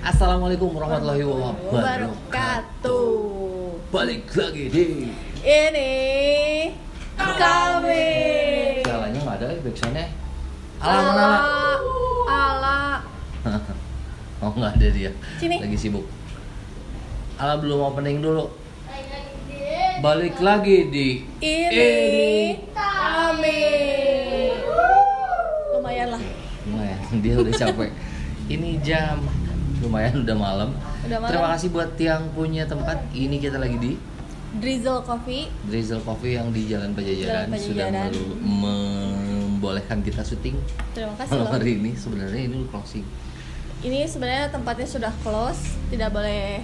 Assalamualaikum warahmatullahi wabarakatuh. Wabarakatuh. Balik lagi di Ini kami. Salahnya nggak ada backsoundnya. Ala. Ala. Oh nggak ada dia. Sini. Lagi sibuk. Ala belum opening dulu. Balik lagi di Ini kami. Lumayan lah. Lumayan, dia udah capek. Ini jam lumayan udah malam. Terima kasih buat yang punya tempat. Ini kita lagi di Drizzle Coffee. Drizzle Coffee yang di Jalan Pajajaran sudah membolehkan kita syuting. Terima kasih Malam loh. hari ini sebenarnya ini closing. Ini sebenarnya tempatnya sudah close, tidak boleh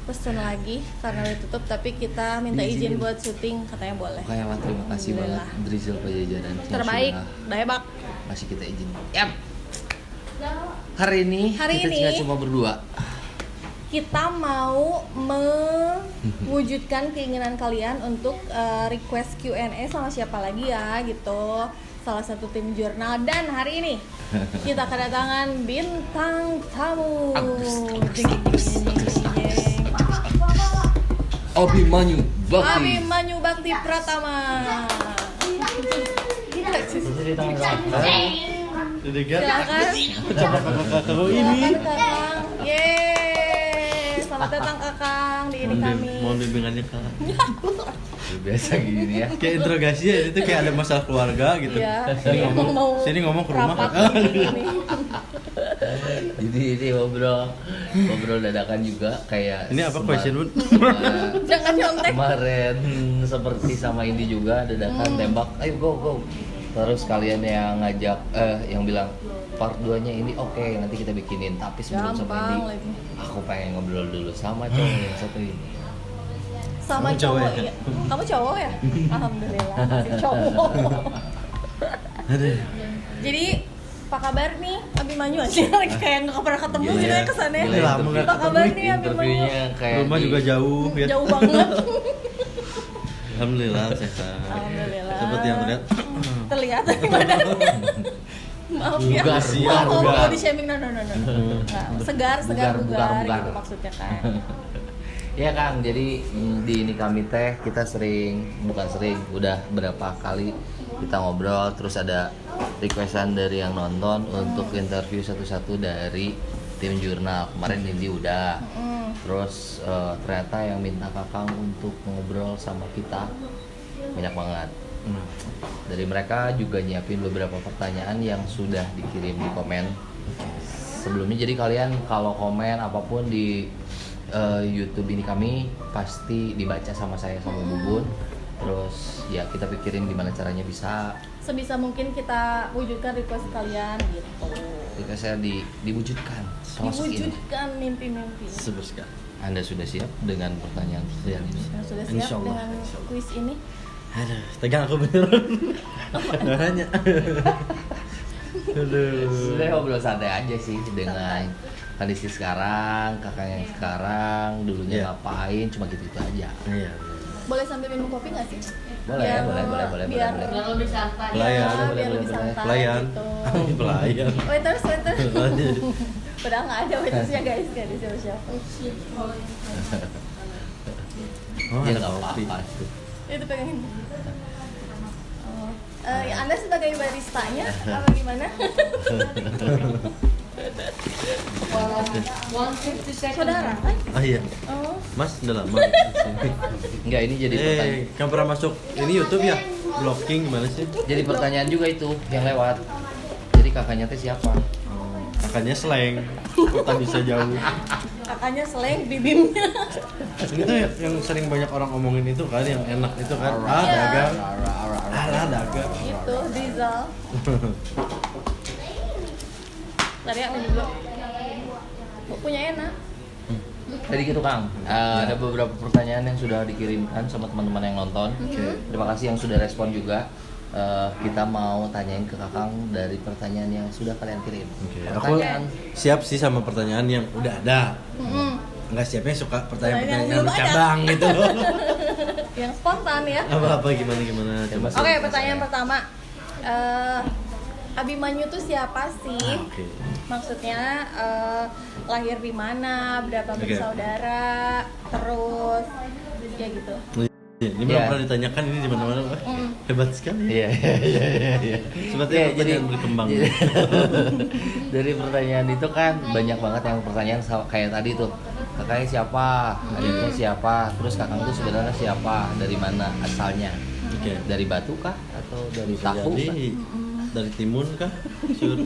pesen lagi karena udah tutup. Tapi kita minta izin buat syuting, katanya boleh. Makanya terima kasih banget Alhamdulillah. Drizzle Pajajaran yang Terbaik, sudah Daebak. kasih kita izin. Yap. Hari ini kita nggak cuma berdua. Kita mau mewujudkan keinginan kalian untuk request Q&A sama siapa lagi ya gitu, salah satu tim jurnal. Dan hari ini kita kedatangan bintang tamu. Abimanyu Bakti. Abimanyu Bakti Pratama. Jadi kan Silakan. kalau ini Kakang. Yeay, selamat datang Kakang di ini kami. mohon bimbingannya Kak. Biasa gini ya. Kayak interogasi ya, itu kayak ada masalah keluarga gitu. Iya, Sini ngomong ke rumah. rapat ini. Jadi ini ngobrol dadakan juga kayak. Ini apa question, Bun? Jangan nyontek. Kemarin seperti sama Indi juga dadakan tembak. Ayo go. Terus kalian yang ngajak yang bilang part 2-nya ini oke, nanti kita bikinin. Tapi sebelum sama Gampang Indi, lagi. aku pengen ngobrol dulu sama cowok yang satu ini. Sama Kamu cowok cowok ya? iya. Kamu cowok ya? Alhamdulillah masih cowok. Aduh. Jadi apa kabar nih Abimanyu aja lagi kayak nggak pernah ketemu Gila sih ya. kesannya. Gila, lama nggak Apa kabar ketemu. nih Abimanyu? Interviewnya kayak Rumah di- juga jauh ya. Jauh banget. Alhamdulillah sehat. Alhamdulillah. Seperti yang terlihat. Terlihat gimana? Maaf ya. Bugar, bugar, Oh, bugar. di shaming no. Nggak, segar Bugar. gitu maksudnya kan. Ya Kang, jadi di ini kami teh kita udah berapa kali kita ngobrol, terus ada requestan dari yang nonton untuk interview satu-satu dari tim jurnal. Kemarin Indi udah, terus ternyata yang minta Kakang untuk ngobrol sama kita banyak banget. Dari mereka juga nyiapin beberapa pertanyaan yang sudah dikirim di komen sebelumnya. Jadi kalian kalau komen apapun di YouTube ini kami pasti dibaca sama saya sama Bubun. Terus ya kita pikirin gimana caranya bisa Sebisa mungkin kita wujudkan request kalian gitu. jika saya diwujudkan termasuk ini. Diwujudkan mimpi-mimpi. Sebut sekali. Anda sudah siap dengan pertanyaan ini? Yang sudah siap Insyaallah, dengan insyaallah. kuis ini? Aduh, tegang aku beneran. Nanya. Aduh. Sebenarnya ngobrol santai aja sih dengan kondisi sekarang, kakak yang sekarang, dulunya Iya. ngapain, cuma gitu-gitu aja. Iya. Boleh sambil minum kopi nggak sih? Boleh, Biar- boleh. Biar lebih santai. Pelayan. biar boleh, lebih boleh. santai Pelayan. gitu. Pelayan. Waiters. Lanjut. Padahal nggak ada waitersnya guys, nggak ada siapa-siapa. Oh, Ya ada nggak kopi. apa-apa tuh. Itu pegangin. Ya, Anda sebagai baristanya apa gimana? 150 seconds. Saudara kan? Ah iya. Oh, Mas udah lama di sini. Enggak, ini jadi pertanyaan. Kamu pernah masuk ini YouTube ya? Vlogging gimana sih? Jadi pertanyaan juga itu yang lewat. Jadi kakaknya teh siapa? Makanya slang. Kota bisa jauh. kakaknya seleng bibimnya. Ini tuh yang sering banyak orang omongin itu kan, yang enak itu kan. Ah, Iya. dagang. Ah, dagang. Gitu, Drizzle. Tadi yang dulu. Punya enak. Jadi gitu Kang, ada beberapa pertanyaan yang sudah dikirimkan sama teman-teman yang nonton. Terima kasih yang sudah respon juga. Kita mau tanyain ke Kakang dari pertanyaan yang sudah kalian kirim. Oke, aku Pertanyaan siap sih sama pertanyaan yang udah ada. Nggak siapnya suka pertanyaan-pertanyaan yang belum ada. bercabang gitu. Yang spontan ya. Apa gimana coba. Mas- Oke, pertanyaan pertama. Abimanyu tuh siapa sih? Oke. Maksudnya lahir di mana, berapa Oke. bersaudara, terus ya gitu. Iya, ini belum Iya. pernah ditanyakan ini di mana-mana. Wah, hebat sekali. Iya. Sepertinya pertanyaan berkembang. Dari pertanyaan itu kan banyak banget yang pertanyaan kayak tadi tuh. Kakaknya siapa? Adiknya siapa? Terus kakang tuh sebenarnya siapa? Dari mana asalnya? Oke. Dari batu kah atau dari Bisa tahu kah? jadi dari timun kah?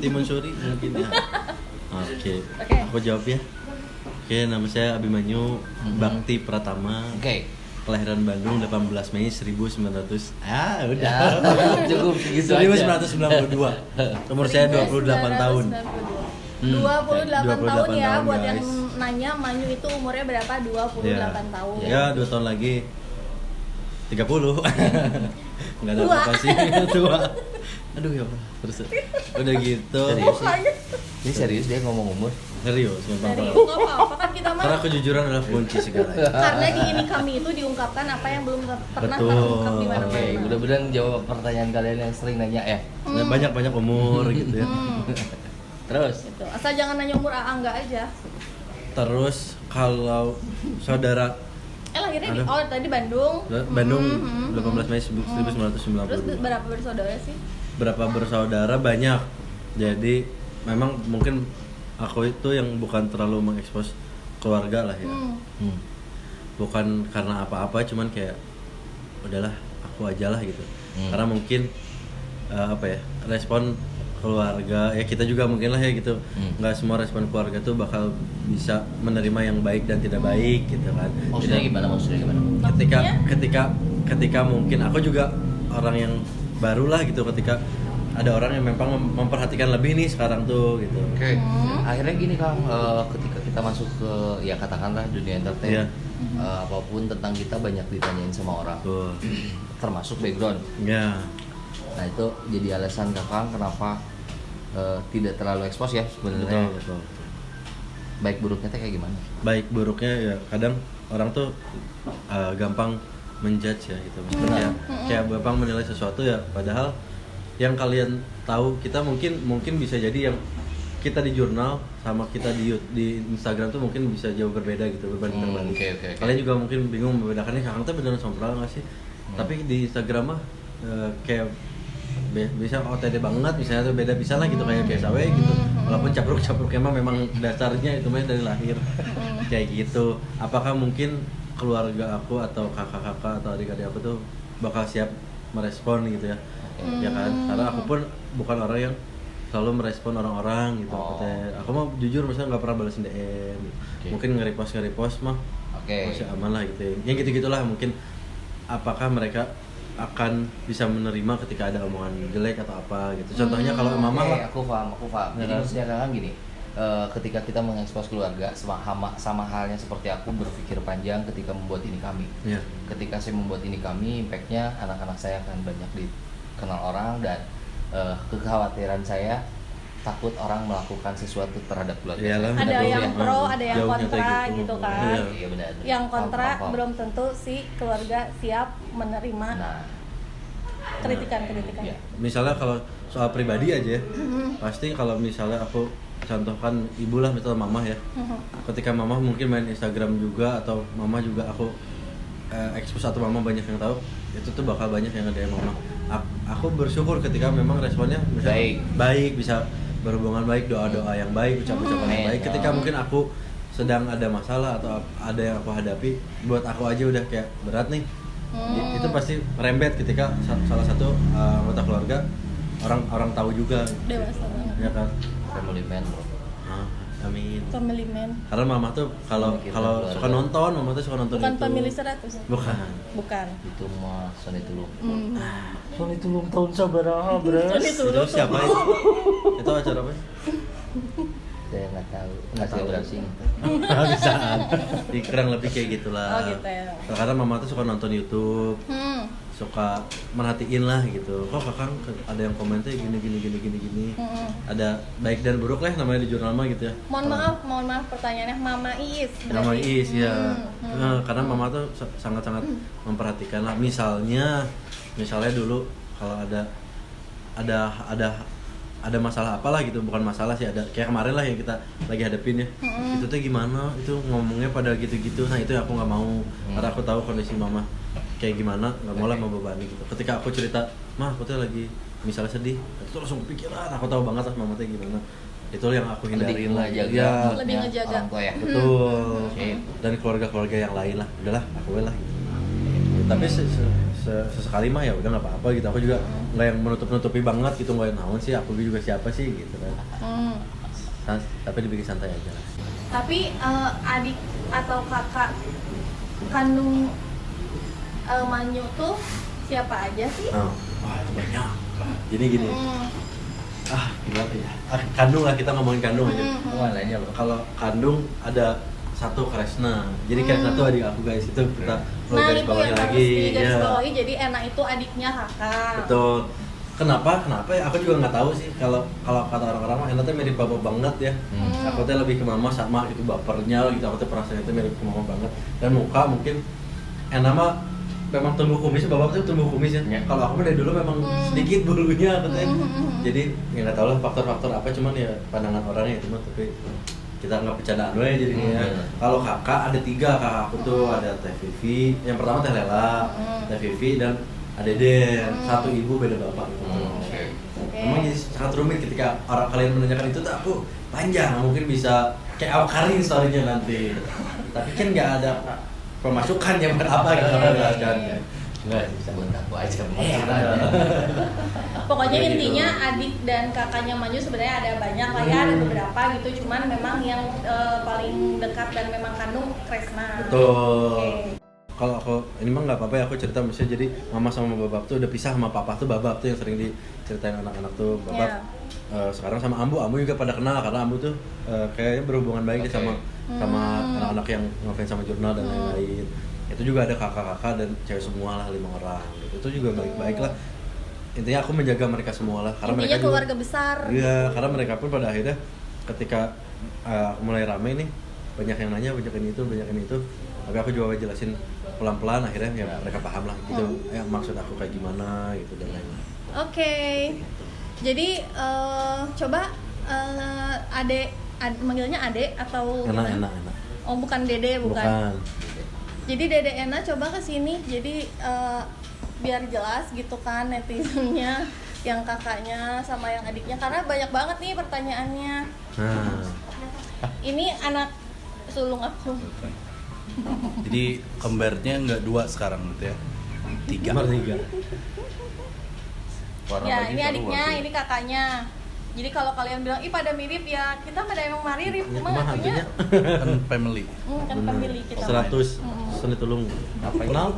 Timun suri mungkin ya. Oke. Oke. Aku jawab ya. Oke, nama saya Abimanyu Bakti Pratama. Oke. Kelahiran Bandung 18 Mei 1900. Ah, udah. Ya, cukup segitu aja. 1992. Umur saya 28 tahun. 28 tahun 28 ya, tahun, buat guys. yang nanya Manyu itu umurnya berapa? 28 Ya. tahun. Ya, 2 tahun lagi 30. Enggak ada Tua. apa sih, tua. Aduh ya Allah. Terus udah gitu. Serius sih? Ini serius dia ngomong umur? Serius, memang Dari parah. nggak apa-apa kan kita mah. Karena kejujuran adalah kunci segalanya. Karena di ini kami itu diungkapkan apa yang belum pernah Betul. terungkap di Oke, mana-mana. mudah-mudahan jawab pertanyaan kalian yang sering nanya ya. Nah, banyak-banyak umur gitu ya. Terus? Gitu. Asal jangan nanya umur Angga aja. Terus kalau saudara Lahirnya di Aduh. tadi Bandung. Bandung Mhm. 18 Mei Terus 1992. berapa bersaudara sih? Berapa bersaudara? Banyak. Jadi memang mungkin aku itu yang bukan terlalu mengekspos keluarga lah ya. Hmm. Bukan karena apa-apa, cuman kayak udahlah aku aja lah gitu. Hmm. Karena mungkin apa ya, respon keluarga ya kita juga mungkin lah ya gitu. Nggak semua respon keluarga tuh bakal bisa menerima yang baik dan tidak baik gitu kan. Maksudnya gimana? Maksudnya gimana? Ketika mungkin aku juga orang yang baru lah gitu, ketika ada orang yang memang memperhatikan lebih nih sekarang tuh gitu. Oke. Akhirnya gini Kang, ketika kita masuk ke ya katakanlah dunia entertain, Iya. apapun tentang kita banyak ditanyain sama orang, Tuh. termasuk background. Ya. Nah itu jadi alasan Kakang kenapa tidak terlalu ekspos ya sebenarnya. Betul. Baik buruknya teh kayak gimana? Baik buruknya ya kadang orang tuh gampang menjudge ya gitu. Maksudnya kayak gampang menilai sesuatu ya, padahal yang kalian tahu kita mungkin bisa jadi yang kita di jurnal sama kita di Instagram tuh mungkin bisa jauh berbeda gitu, berbanding terbalik. Oke. Kalian juga mungkin bingung membedakannya kakang tuh beneran sompral nggak sih? Tapi di Instagram mah kayak bisa OTD banget misalnya tuh beda bisa lah gitu kayak biasa we gitu. Walaupun capruk emang dasarnya itu mah dari lahir kayak gitu. Apakah mungkin keluarga aku atau kakak-kakak atau adik-adik aku tuh bakal siap merespon gitu ya? Ya kan? Karena aku pun bukan orang yang selalu merespon orang-orang gitu. Aku mah jujur misalnya nggak pernah balesin DM. Mungkin nge-repost mah masih aman lah gitu. Yang gitu-gitulah mungkin. Apakah mereka akan bisa menerima ketika ada omongan jelek atau apa gitu. Contohnya kalau mama lah. Aku paham. Ya Jadi kan? maksudnya Kakang gini, ketika kita mengekspos keluarga sama halnya seperti aku berpikir panjang ketika membuat ini kami. Ya. Ketika saya membuat ini kami, impactnya anak-anak saya akan banyak dikenal orang dan kekhawatiran saya takut orang melakukan sesuatu terhadap keluarga Iyalah, saya. Ada benar yang dulu. pro, ada yang Jauhnya kontra kayak gitu kan. Iya. Iya benar. Yang kontra Paham. belum tentu si keluarga siap menerima Nah, kritikan-kritikan. iya. Misalnya kalau soal pribadi aja ya, pasti kalau misalnya aku contohkan ibu lah, misalnya mama ya, ketika mama mungkin main Instagram juga atau mama juga aku expose atau mama banyak yang tahu, itu tuh bakal banyak yang ada yang mama. Aku bersyukur ketika memang responnya misalnya baik, bisa berhubungan baik, doa-doa yang baik, ucapan-ucapan yang baik. Ketika mungkin aku sedang ada masalah atau ada yang aku hadapi, buat aku aja udah kayak berat nih. Itu pasti merembet ketika salah satu anggota keluarga orang tahu juga, Dewasa banget. ya kan? Family man, bro. Amin. Family man. Karena mama tuh kalau Kita kalau keluarga. suka nonton, mama tuh suka nonton Bukan itu. family 100. Bukan. Bukan. Itu mah Sony Tulung. Hmm. Sony Tulung tahun sabaraha, bro? Itu Itu siapa itu? Itu acara apa? Saya nggak tahu. Nggak saya browsing. Bisaan. Di kurang lebih kayak gitulah. Oh, gitu ya. Karena mama tuh suka nonton YouTube, suka merhatiin lah gitu. Kok kakang ada yang komennya gini. Ada baik dan buruk lah namanya di jurnal mah gitu ya. Mohon maaf pertanyaannya Mama Iis. Nama berarti. Is ya. Karena mama tuh sangat-sangat memperhatikan lah. Misalnya dulu kalau ada ada masalah apalah gitu, bukan masalah sih, ada kayak kemarin lah yang kita lagi hadapin ya. Itu tuh gimana, itu ngomongnya pada gitu-gitu. Nah itu yang aku nggak mau, karena aku tahu kondisi mama kayak gimana, nggak mau lah membebani gitu. Ketika aku cerita, mah aku tuh lagi misalnya sedih, itu langsung kepikiran, aku tahu banget lah mama tuh gimana. Itu yang aku hindarin lah. Ya, Lebih ngejaga. orang tua ya. betul. Sip. Dan keluarga-keluarga yang lain lah, udahlah aku lah gitu. Tapi sesekali mah ya udah nggak apa-apa gitu. Aku juga nggak yang menutup-nutupi banget gitu, nggak yang naon sih, aku juga siapa sih gitu kan. Tapi dibikin santai aja lah. Tapi adik atau kakak kandung Manyu tuh siapa aja sih? Wah itu banyak. Jadi gini, gimana ya? Kandung lah, kita ngomongin kandung aja. Wah, lainnya loh. Kalau kandung ada satu Kresna. Jadi Kresna tuh adik aku guys, itu kita Nah garis itu bawahi yang harus lagi. digarisbawahi, jadi Ena itu adiknya kakak. Betul. Kenapa ya? Aku juga nggak tahu sih. Kalau kata orang-orang mah Ena tuh mirip bapak banget ya. Aku tuh lebih ke mama, sama itu bapernya gitu. Aku tuh perasaannya itu mirip ke mama banget. Dan muka mungkin Ena mah memang tumbuh kumis, bapak tuh tumbuh kumis ya. Kalau aku mah dari dulu memang sedikit bulunya katanya. Jadi ya nggak tahu lah faktor-faktor apa, cuman ya pandangan orangnya itu mah. Tapi kita nggak bercandaan aja jadinya ya. Kalau kakak ada 3 kakak aku tuh, ada Teh Vivi, yang pertama Teh Lela, Teh Vivi dan ada Deden, satu ibu beda bapak gitu. Memang jadi sangat rumit ketika orang kalian menanyakan itu tuh, aku panjang, mungkin bisa kayak awkarin story-nya nanti. Tapi kan nggak ada pemasukan yang buat apa gitu menjelaskan. Enggak, bisa buat aku aja. Pokoknya Kayak intinya gitu. adik dan kakaknya Manyu sebenarnya ada banyak lah ya, ada beberapa gitu. Cuman memang yang paling dekat dan memang kandung Kresna. Betul. Oke. Kalau aku ini mah nggak apa-apa ya, aku cerita maksudnya jadi mama sama babab tuh udah pisah, sama papa tuh babab tuh yang sering diceritain anak-anak tuh babab. Sekarang sama Ambu juga pada kenal karena Ambu tuh kayaknya berhubungan baik deh sama anak-anak yang ngefans sama jurnal dan lain-lain. Itu juga ada kakak-kakak dan cewek semua lah, 5 orang gitu. Itu juga baik-baik lah. Intinya aku menjaga mereka semua lah, karena Intinya mereka keluarga juga, besar. iya, karena mereka pun pada akhirnya ketika mulai rame nih, banyak yang nanya, banyak yang itu, tapi aku juga jelasin pelan-pelan, akhirnya ya mereka paham lah gitu, maksud aku kayak gimana gitu dan lain-lain. Oke. Jadi coba manggilnya Ade atau Enak. Oh bukan Dede, bukan. Jadi Dede Ena coba ke sini. Jadi biar jelas gitu kan netizennya, yang kakaknya sama yang adiknya, karena banyak banget nih pertanyaannya. Ini anak sulung aku. Jadi kembarnya nggak 2 sekarang gitu ya? 3. Warna Ya baju ini selalu adiknya, warna. ini kakaknya. Jadi kalau kalian bilang ih pada mirip ya, kita pada emang mirip, emang Cuma artinya hantunya Kan family. kan family kita. 100 seni tulung. Apa itu? Kenal?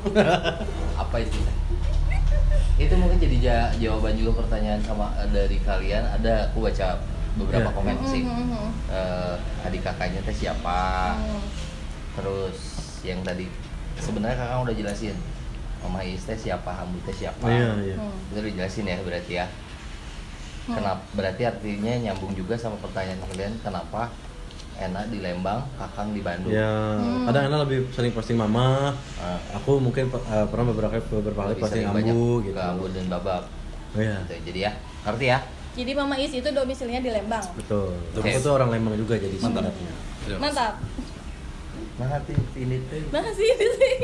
Apa itu? Itu mungkin jadi jawaban juga pertanyaan sama dari kalian. Ada, aku baca beberapa Ya. komen sih. Adik kakaknya teh siapa? Terus yang tadi sebenarnya kakak udah jelasin. Mama Is teh siapa, Ambu teh siapa? Iya. Itu udah jelasin ya berarti ya. Kenapa? Berarti artinya nyambung juga sama pertanyaan kalian, kenapa Ena di Lembang, Kakang di Bandung? Ya, kadang Ena lebih sering posting mama. Aku mungkin pernah beberapa kali Lebih posting sering banyak Ambu gitu. ke Ambu dan Babab. Oh iya. Gitu. Jadi ya, ngerti ya? Jadi Mama Is itu domisilinya di Lembang. Betul. Oke. Aku tuh orang Lembang juga jadi Mantap. sebenarnya. Mantap. Ngerti ini tuh. Makasih itu sih.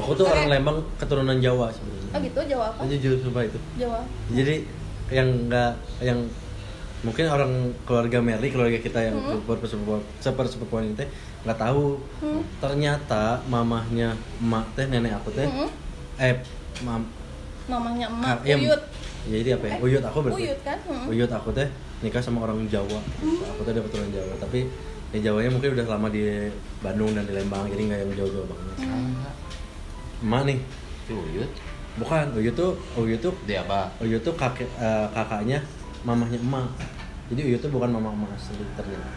Aku tuh orang Lembang keturunan Jawa sebenarnya. Oh gitu, Jawa apa? Jujur sumpah itu. Jawa. Jadi yang mungkin orang keluarga Merly, keluarga kita yang sepersepupuan itu nggak tahu. Ternyata mamahnya emak teh, nenek aku teh Mamanya emak, ya, Uyut. ya jadi apa ya? Uyut aku berarti. Uyut kan? Uyut aku teh nikah sama orang Jawa. Aku teh ada keturunan Jawa, tapi ya Jawanya mungkin udah lama di Bandung dan di Lembang, jadi nggak yang jauh-jauh banget. Emak nih, Uyut. bukan Uyut tuh Dia apa? Uyut tuh kakaknya mamahnya emak. Jadi Uyut tuh bukan mama emak asli ternyata.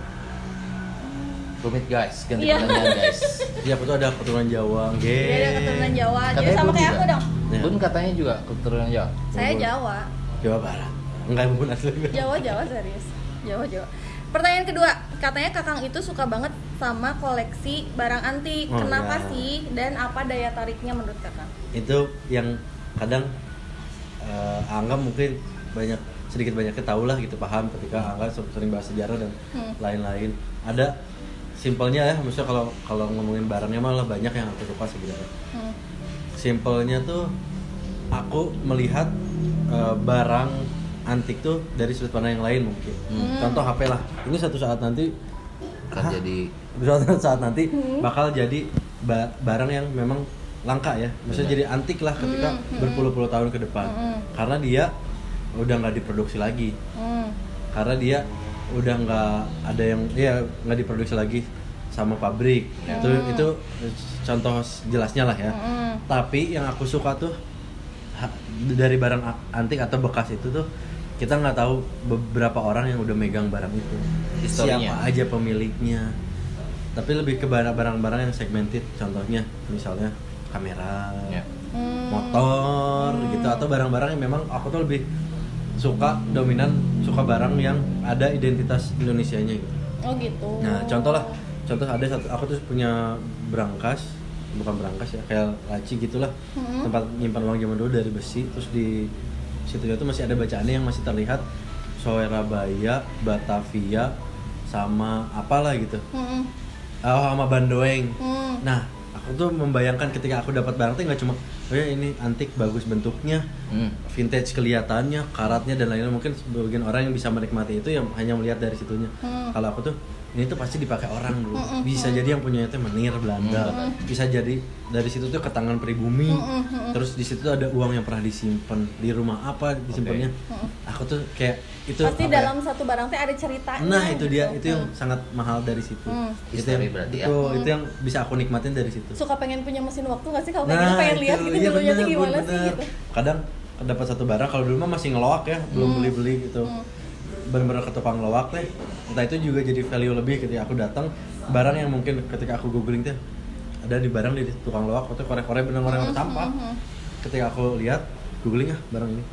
Rumit guys, ganti Iya. pertanyaan guys. Iya, aku tuh ada keturunan Jawa, Dia ada keturunan Jawa. Jadi Katanya sama Bun kayak juga. aku dong. Ya. Bun katanya juga keturunan Jawa. Saya Bun. Jawa. Jawa Barat. Enggak bun asli. Jawa serius. Jawa. Pertanyaan kedua, katanya Kakang itu suka banget sama koleksi barang antik. Oh, Kenapa ya. sih? Dan apa daya tariknya menurut Kakang? Itu yang kadang anggap mungkin banyak sedikit banyaknya tahu lah gitu, paham ketika Angga sering bahas sejarah dan lain-lain. Ada simpelnya ya, maksudnya kalau ngomongin barangnya malah banyak yang aku suka sebenarnya. Simpelnya tuh aku melihat barang antik tuh dari sudut pandang yang lain mungkin. Contoh HP lah. Ini satu saat nanti Kan jadi suatu saat nanti bakal jadi barang yang memang langka ya. Maksudnya jadi antik lah ketika berpuluh-puluh tahun ke depan. Karena dia udah nggak diproduksi lagi. Karena dia udah nggak ada yang nggak diproduksi lagi sama pabrik. Itu contoh jelasnya lah ya. Tapi yang aku suka tuh dari barang antik atau bekas itu tuh kita nggak tahu beberapa orang yang udah megang barang itu, Historinya. siapa aja pemiliknya. Tapi lebih ke barang-barang yang segmented, contohnya misalnya kamera, Ya. motor gitu, atau barang-barang yang memang aku tuh lebih suka suka barang yang ada identitas Indonesianya gitu. Oh gitu. Nah, contoh ada satu, aku tuh punya bukan berangkas ya, kayak laci gitulah, tempat nyimpan uang zaman dulu dari besi, terus di situ tuh masih ada bacaannya yang masih terlihat Surabaya, Batavia, sama apalah gitu, sama Bandoeng. Nah, aku tuh membayangkan ketika aku dapat barang tuh nggak cuma ini antik bagus bentuknya, vintage kelihatannya, karatnya dan lain-lain. Mungkin sebagian orang yang bisa menikmati itu yang hanya melihat dari situnya. Kalau aku tuh ini tuh pasti dipakai orang dulu. Bisa jadi yang punya itu menir Belanda. Bisa jadi dari situ tuh ke tangan pribumi. Terus di situ tuh ada uang yang pernah disimpan di rumah apa disimpannya. Aku tuh kayak itu Pasti apa ya? dalam satu barang teh ada ceritanya. Nah, itu dia, gitu. itu yang sangat mahal dari situ. Itu History yang berarti ya? itu yang bisa aku nikmatin dari situ. Suka pengen punya mesin waktu nggak sih kalau pengen lihat gitu iya dulunya tuh bener, gimana sih bener. gitu. Kadang dapat satu barang, kalau dulu mah masih ngeloak ya, belum beli-beli gitu. Bener-bener ke tukang loak teh. Entah itu juga jadi value lebih ketika aku datang, barang yang mungkin ketika aku googling teh ada di barang di tukang loak atau korek-korek bener orang sampah. Ketika aku lihat googling barang ini,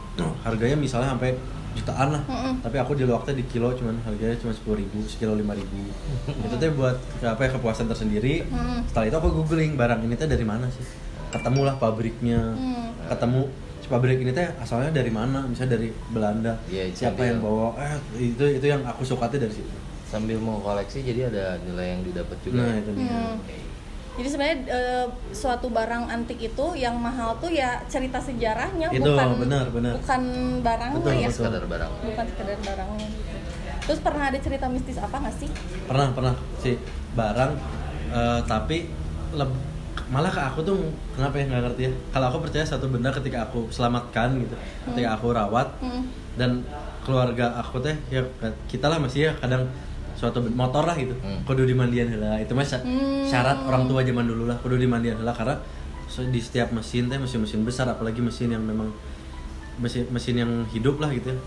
harganya misalnya sampai jutaan lah. Tapi aku di loak teh di kilo harganya cuma 10.000, sekilo 5.000. Itu teh buat kepuasan tersendiri. Setelah itu aku googling barang ini teh dari mana sih? Ketemulah pabriknya. Ketemu si pabrik ini teh asalnya dari mana? Misalnya dari Belanda. Iya, Siapa yang bawa? Itu yang aku suka tuh dari situ. Sambil mau koleksi jadi ada nilai yang didapat juga. Nah, ya? itu dia. Jadi sebenarnya suatu barang antik itu yang mahal tuh ya cerita sejarahnya, Itu, bukan benar. bukan barangnya Betul, ya. betul. Sekadar barang. Bukan sekedar barangnya gitu. Terus pernah ada cerita mistis apa nggak sih? Pernah si barang tapi malah ke aku tuh kenapa ya nggak ngerti ya. Kalau aku percaya satu benda ketika aku selamatkan gitu, ketika aku rawat dan keluarga aku teh ya kita lah masih ya kadang suatu motor lah gitu, kudu dimandian heula. Itu mah syarat orang tua zaman dulu lah, kudu dimandian heula karena di setiap mesin teh mesin besar, apalagi mesin yang memang mesin yang hidup lah gitu ya.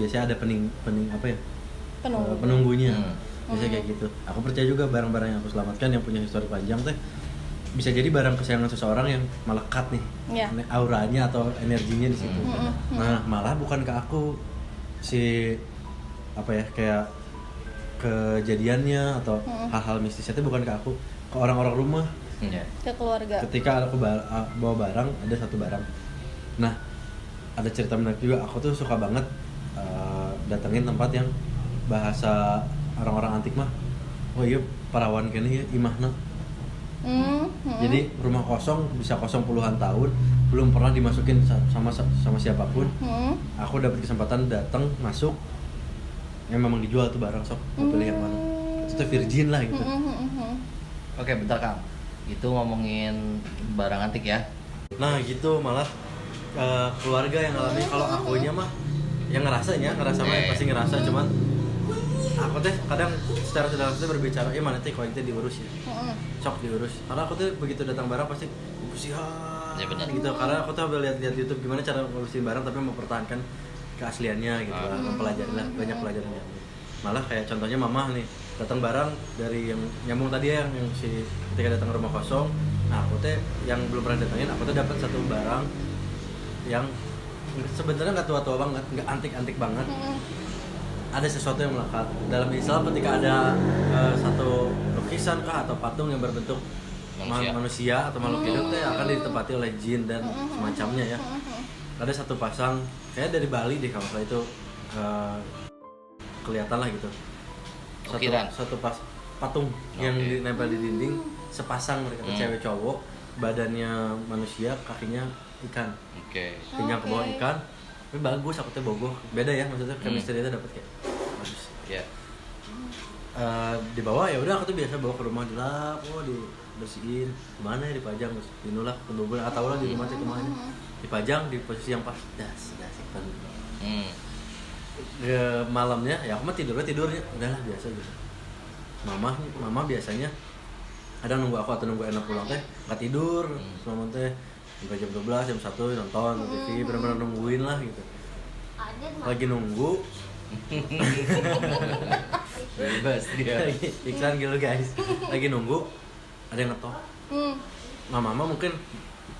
Biasanya ada pening apa ya? Penunggunya. Biasanya kayak gitu. Aku percaya juga barang-barang yang aku selamatkan yang punya histori panjang teh bisa jadi barang kesayangan seseorang yang melekat nih, auranya atau energinya di situ. Nah, malah bukan ke aku si apa ya kayak kejadiannya atau hal-hal mistisnya itu bukan ke aku, ke orang-orang rumah. Ke keluarga. Ketika aku bawa barang, ada satu barang. Nah, ada cerita menarik juga. Aku tuh suka banget datengin tempat yang bahasa orang-orang antik mah. Oh iya, parawan kene ya imahna. Jadi rumah kosong bisa kosong puluhan tahun, belum pernah dimasukin sama siapapun. Aku dapat kesempatan datang masuk, yang memang dijual tuh barang, sok mau pilih yang mana. Itu tuh virgin lah gitu. Oke, bentar Kang. Itu ngomongin barang antik ya. Nah gitu malah keluarga yang ngalamin. Kalau akunya mah yang ngerasa mah pasti ngerasa, cuman aku teh kadang secara tidak langsung berbicara, mana teh koin teh diurus ya, cok diurus. Karena aku tuh begitu datang barang pasti usihan Ya benar. gitu. Karena aku tuh lihat YouTube gimana cara ngurusin barang tapi mempertahankan keasliannya gitu lah, mempelajari lah banyak pelajarannya. Malah kayak contohnya mama nih datang barang dari yang nyambung tadi ya, yang si ketika datang ke rumah kosong. Nah aku teh yang belum pernah datangin, aku tuh dapat satu barang yang sebenarnya nggak tua-tua banget, nggak antik-antik banget. Ada sesuatu yang melekat. Dalam Islam ketika ada satu lukisan kah atau patung yang berbentuk manusia atau makhluk hidup teh akan ditempati oleh jin dan semacamnya ya. Ada satu pasang kayak dari Bali deh kalau itu kelihatan lah gitu. Ukiran. Satu pas patung yang Oke. dinempel di dinding, sepasang mereka cewek cowok, badannya manusia, kakinya ikan, Oke. pinggang ke bawah Oke. ikan. Tapi bagus, aku tuh bogoh, beda ya maksudnya chemistry-nya dapet kayak bagus. Ya. Di bawah ya udah aku tuh biasa bawa ke rumah dilap, dibersihin, mana ya dipajang, terus dinulak tebel atau lah di rumah teh kemana, dipajang di posisi yang pas, das ikan. Malamnya ya aku mah tidurnya udahlah biasa gitu. Mama biasanya ada nunggu aku atau nunggu enak pulang teh nggak tidur, selama teh sampai jam 12 jam 1 nonton TV, benar-benar nungguin lah gitu. Lagi nunggu Bebas dia. iklan gitu guys, lagi nunggu ada yang ngetok. Mama mungkin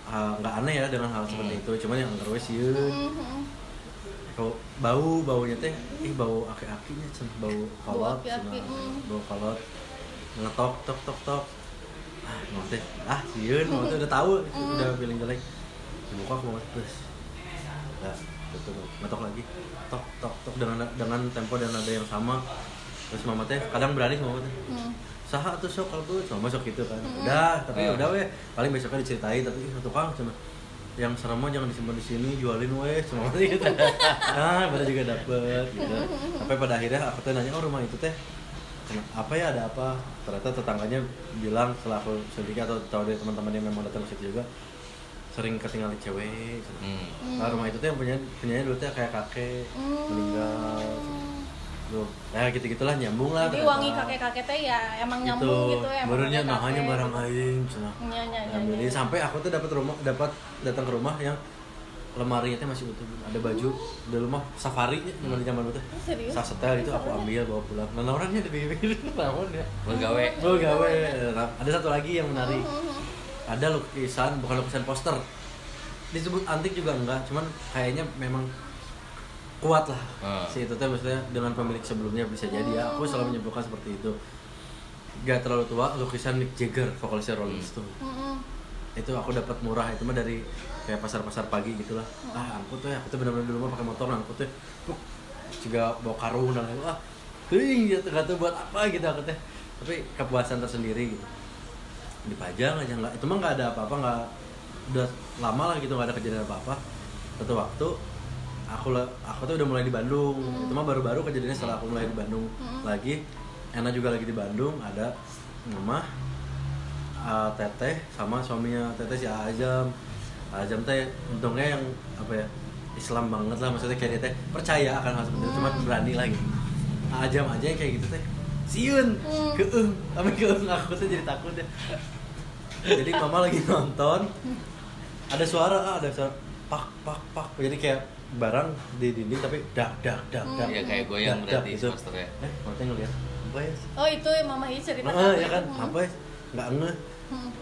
nggak aneh ya dengan hal seperti itu, cuman yang terus sieun kalau baunya teh bau aki-akinya cenah, bau kolot aki-aki, bau kolot ngetok tok teh sieun mama teh udah tahu udah feeling jelek dibuka aku mama terus ya tutup ngetok lagi tok dengan tempo dan nada yang sama. Terus mama teh kadang berani mama teh saha tuh sok kalau tuh sama sok gitu kan udah tapi udah weh paling besoknya diceritain tapi tukang cuma yang serem mah jangan disimpan di sini, jualin weh cuma gitu. Pada juga dapet gitu. Sampai pada akhirnya aku teh nanya, rumah itu teh apa ya, ada apa? Ternyata tetangganya bilang setelah aku sedikit atau tahu dari teman-teman yang memang datang ke situ juga sering ketinggalan cewek. Nah, rumah itu teh yang punyanya dulu teh kayak kakek meninggal. Tuh, ya gitu-gitulah nyambung lah. Jadi wangi kakek-kakek teh ya emang nyambung gitu ya. Barunya nahanya barang aing cenah. Iya. Jadi sampai aku tuh dapat datang ke rumah yang lemarinya teh masih utuh. Ada baju di rumah safari di zaman itu. Serius? Setel itu aku ambil bawa pulang. Nah, orangnya di bibir naon ya. Gawe. Nah, ada satu lagi yang menarik. Ada lukisan, bukan lukisan poster. Disebut antik juga enggak, cuman kayaknya memang kuat lah si itu teh maksudnya dengan pemilik sebelumnya bisa jadi ya. Aku selalu menyimpulkan seperti itu. Gak terlalu tua, lukisan Mick Jagger vokalisnya Rolling Stone. Itu aku dapat murah, itu mah dari kayak pasar-pasar pagi gitulah. Angkut tuh ya, aku tuh benar-benar dulu mah pakai motor angkut tuh. Juga bawa karung dan lain heuing gitu, gak tahu buat apa gitu aku teh. Tapi kepuasan tersendiri gitu. Dipajang aja enggak, itu mah enggak ada apa-apa, enggak udah lama lah gitu enggak ada kejadian apa-apa. Satu waktu aku tuh udah mulai di Bandung. Itu mah baru-baru kejadiannya setelah aku mulai di Bandung lagi. Ena juga lagi di Bandung, ada mama, teteh sama suaminya teteh si Ajam teh untungnya yang apa ya, Islam banget lah, maksudnya kayak dia teh percaya akan hal seperti itu, cuma berani lah gitu. Ajam aja yang kayak gitu teh siun keung aku tuh jadi takut ya. Jadi mama lagi nonton ada suara pak jadi kayak barang di dinding tapi dak. Ya kayak goyang berarti gitu. posternya. Mata ngeliat apa ya? Oh itu mama ini cerita Ya kan, apa ya? Nggak ngeh.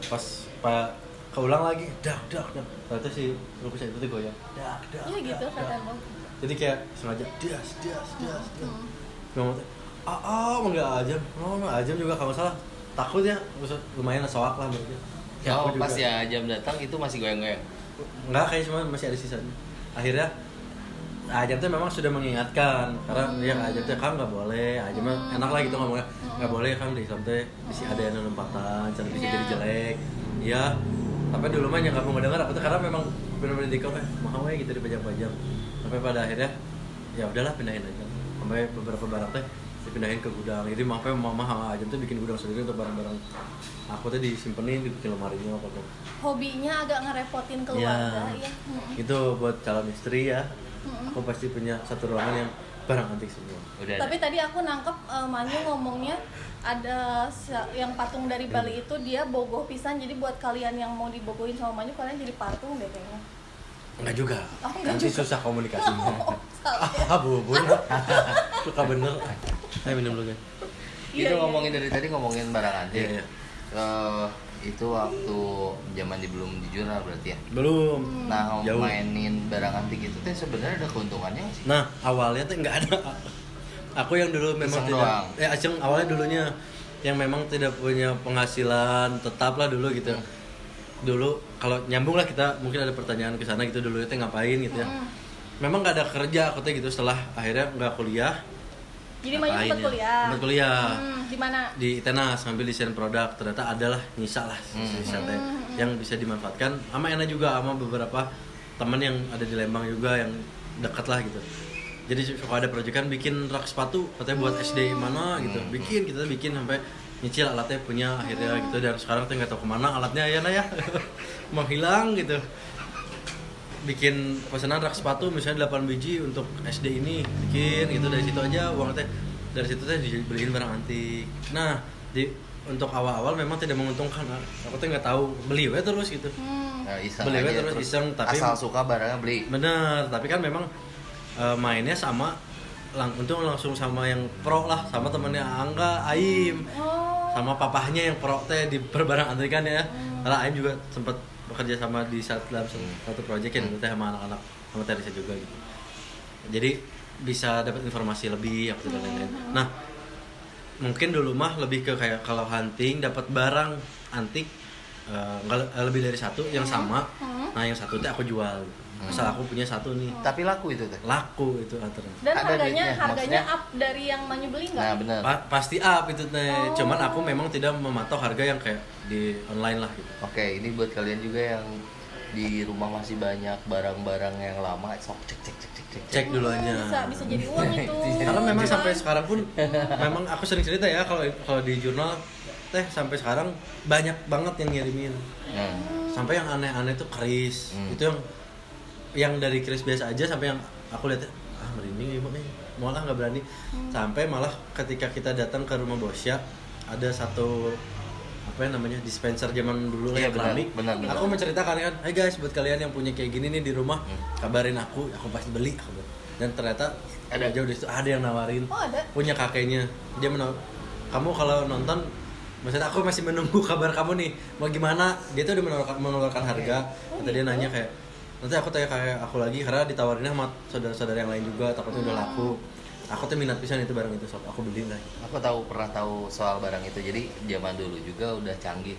Pas keulang lagi, dak. Ternyata si lukisan itu tuh goyang. Dak. Ya gitu kata Bang. Jadi kayak sengaja das. Mama teh, enggak Ajam. Ajam juga kalau salah takut ya, lumayan soak lah berarti. Oh, pas ya jam datang itu masih goyang-goyang. Enggak, kayak cuma masih ada sisanya. Akhirnya Ajam tuh memang sudah mengingatkan karena dia Ajam tuh kan nggak boleh, Ajam mah enak lah gitu ngomongnya, nggak boleh kan di Islam teh bisa ada yang lompatan, cara bisa jadi jelek, iya. Tapi dulu mah nggak mau ngedengar aku tuh karena memang benar-benar dikau mahal gitu dipajang-pajang. Sampai pada akhirnya ya udahlah pindahin aja. Sampai beberapa barang teh dipindahin ke gudang. Jadi mama sama Ajam tuh bikin gudang sendiri untuk barang-barang. Aku tuh disimpenin di lemarinya apa tuh. Hobinya agak ngerepotin keluarga ya. Itu buat calon istri ya. Aku pasti punya satu ruangan yang barang antik semua. Udah. Tapi tadi aku nangkep Manyu ngomongnya ada yang patung dari Bali itu dia bogoh pisan, jadi buat kalian yang mau dibogohin sama Manyu kalian jadi patung deh kayaknya. Enggak juga. Enggak Nanti juga. susah komunikasinya. Bubun. Suka bener. Ayo minum dulu guys. Itu ngomongin dari tadi ngomongin barang antik. Iya. Itu waktu zaman belum di jurnal berarti ya. Belum. Nah, Jauh. mainin barang antik itu teh sebenarnya ada keuntungannya nggak sih? Nah, awalnya tuh enggak ada. Aku yang dulu memang Iseng doang. Aceng awalnya dulunya yang memang tidak punya penghasilan tetap lah dulu gitu. Dulu kalau nyambung lah kita mungkin ada pertanyaan ke sana gitu dulu itu ngapain gitu ya. memang nggak ada kerja aku teh gitu setelah akhirnya nggak kuliah. Jadi Manyu ngapain sempat ya? kuliah. Sempat kuliah. Di mana? Di Itenas ngambil desain produk, ternyata adalah nyisa lah sisa teh yang bisa dimanfaatkan sama Ena juga, sama beberapa teman yang ada di Lembang juga yang dekat lah gitu. Jadi suka ada proyekan bikin rak sepatu katanya buat SD mana gitu, kita bikin sampai nyicil alatnya punya akhirnya gitu, dan sekarang tuh nggak tahu kemana alatnya ya ya mau hilang gitu. Bikin pesanan rak sepatu misalnya 8 biji untuk SD ini bikin gitu, dari situ aja uangnya dari situ teh dibeliin barang antik. Nah untuk awal-awal memang tidak menguntungkan, aku tuh nggak tahu beli we terus gitu. Nah, iseng Beli aja terus iseng, tapi asal suka barangnya beli. bener, tapi kan memang mainnya sama untung langsung sama yang pro lah, sama temennya Angga, Aim, sama papahnya yang pro teh di perbarang antrikan ya. Karena Aim juga sempat bekerja sama di dalam satu proyek yang teh sama anak-anak sama Teresa juga gitu. Jadi bisa dapat informasi lebih apa dan lain-lain. Nah, mungkin dulu mah lebih ke kayak kalau hunting dapat barang antik nggak lebih dari satu yang sama. Nah, yang satu teh aku jual. Asal aku punya satu nih. Tapi laku itu teh. Laku itu antara. Dan Ada duitnya, harganya maksudnya- up dari yang Manyu beli nggak? Nah, benar. Pasti up itu teh. Cuman aku memang tidak mematok harga yang kayak di online lah gitu. Oke, ini buat kalian juga yang di rumah masih banyak barang-barang yang lama, sok cek. Cek dulu aja. Bisa jadi uang itu. Karena memang Kan? sampai sekarang pun memang aku sering cerita ya kalau di jurnal teh sampai sekarang banyak banget yang ngirimin. Nah, Sampai yang aneh-aneh tuh keris. Itu yang dari keris biasa aja sampai yang aku lihat merinding ibu nih. Malah nggak berani. Sampai malah ketika kita datang ke rumah Bosya ada satu apa yang namanya dispenser zaman dulu Iya, yang keramik. benar. Aku menceritakan kan, "Hai guys, buat kalian yang punya kayak gini nih di rumah, kabarin aku pasti beli." Aku bilang. Dan ternyata ada jauh dari situ ada yang nawarin. Oh, ada. Punya kakeknya. Dia kamu kalau nonton, maksudnya aku masih menunggu kabar kamu nih. Mau gimana? Dia tuh udah mengeluarkan harga. Kata dia nanya kayak, nanti aku tanya kayak aku lagi karena ditawarinnya sama saudara-saudara yang lain juga, takutnya udah laku. Aku tuh minat pisan itu barang itu, sob. Aku beli lah. aku pernah tahu soal barang itu. Jadi zaman dulu juga udah canggih.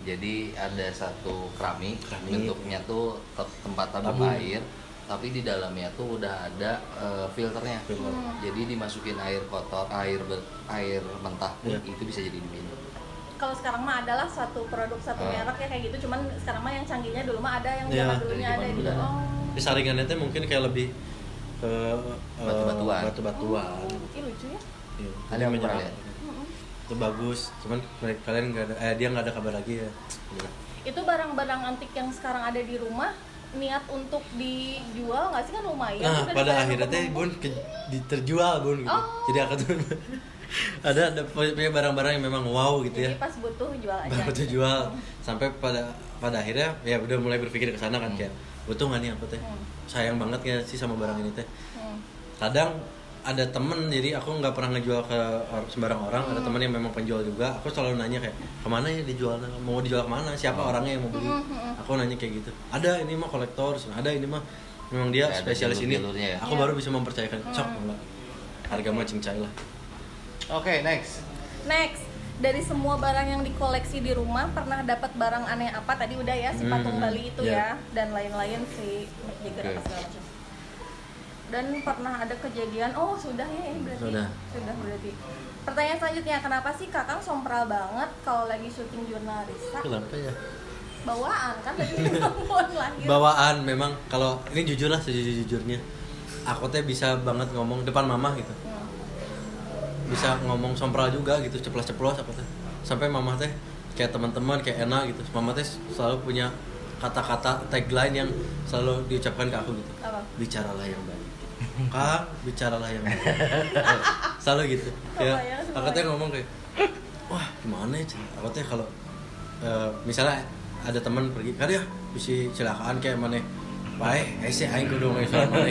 Jadi ada satu keramik. Bentuknya tuh tempat tabung air, tapi di dalamnya tuh udah ada filternya. Jadi dimasukin air kotor, air mentah pun itu bisa jadi diminum. Kalau sekarang mah adalah satu produk satu merek ya kayak gitu, cuman sekarang mah yang canggihnya dulu mah ada, yang Iya, zaman dulunya dari ada zaman gitu. dulu ada. Oh, Di saringannya tuh mungkin kayak lebih ke Batu-batuan. batu-batuan. Ih, lucu ya. Iya, Ada jadi yang menyerap. pernah lihat? Itu bagus, cuman kalian nggak ada, dia nggak ada kabar lagi ya. Itu barang-barang antik yang sekarang ada di rumah, niat untuk dijual nggak sih, kan lumayan. Nah, Udah pada dibayar akhirnya teh numpuk-numpuk. bun terjual bun gitu. Oh. Jadi aku tuh ada punya barang-barang yang memang wow gitu ya. Jadi pas butuh jual aja. Baru tuh jual sampai pada akhirnya ya udah mulai berpikir ke sana kan kayak butuh nggak nih aku teh. Sayang banget ya sih sama barang ini teh. Kadang ada temen, jadi aku nggak pernah ngejual ke sembarang orang. Ada temen yang memang penjual juga, aku selalu nanya kayak kemana ya dijualnya, mau dijual kemana, siapa orangnya yang mau beli. Aku nanya kayak gitu, ada ini mah kolektor, ada ini mah memang dia Kayak ada spesialis ini. jalur-jalurnya ya? Aku baru bisa mempercayakan, cok enggak, harga mah cincai lah. Oke, next. Next, dari semua barang yang dikoleksi di rumah, pernah dapat barang aneh apa? Tadi udah ya, si patung Bali itu ya, dan lain-lain si Jagger apa segala macam. Dan pernah ada kejadian, oh sudah ya ini berarti. Sudah berarti. Pertanyaan selanjutnya, kenapa sih Kakang sompral banget kalau lagi syuting jurnal riset? Kenapa ya? Bawaan kan tadi ngomong lahir. Bawaan memang, kalau ini jujur lah sejujurnya, aku teh bisa banget ngomong depan mama gitu. Bisa ngomong sompral juga gitu, ceplos-ceplos apa teh. Sampai mama teh kayak teman-teman kayak Ena gitu. Mama teh selalu punya kata-kata tagline yang selalu diucapkan ke aku gitu. Apa? Bicaralah yang baik. Kak, bicaralah yang baik. Selalu gitu. Kayak aku teh ngomong kayak, wah gimana ya? Aku teh kalau misalnya ada teman pergi, kan ya bisa celakaan kayak mana? Baik, sih aing kudu ngesoal mana.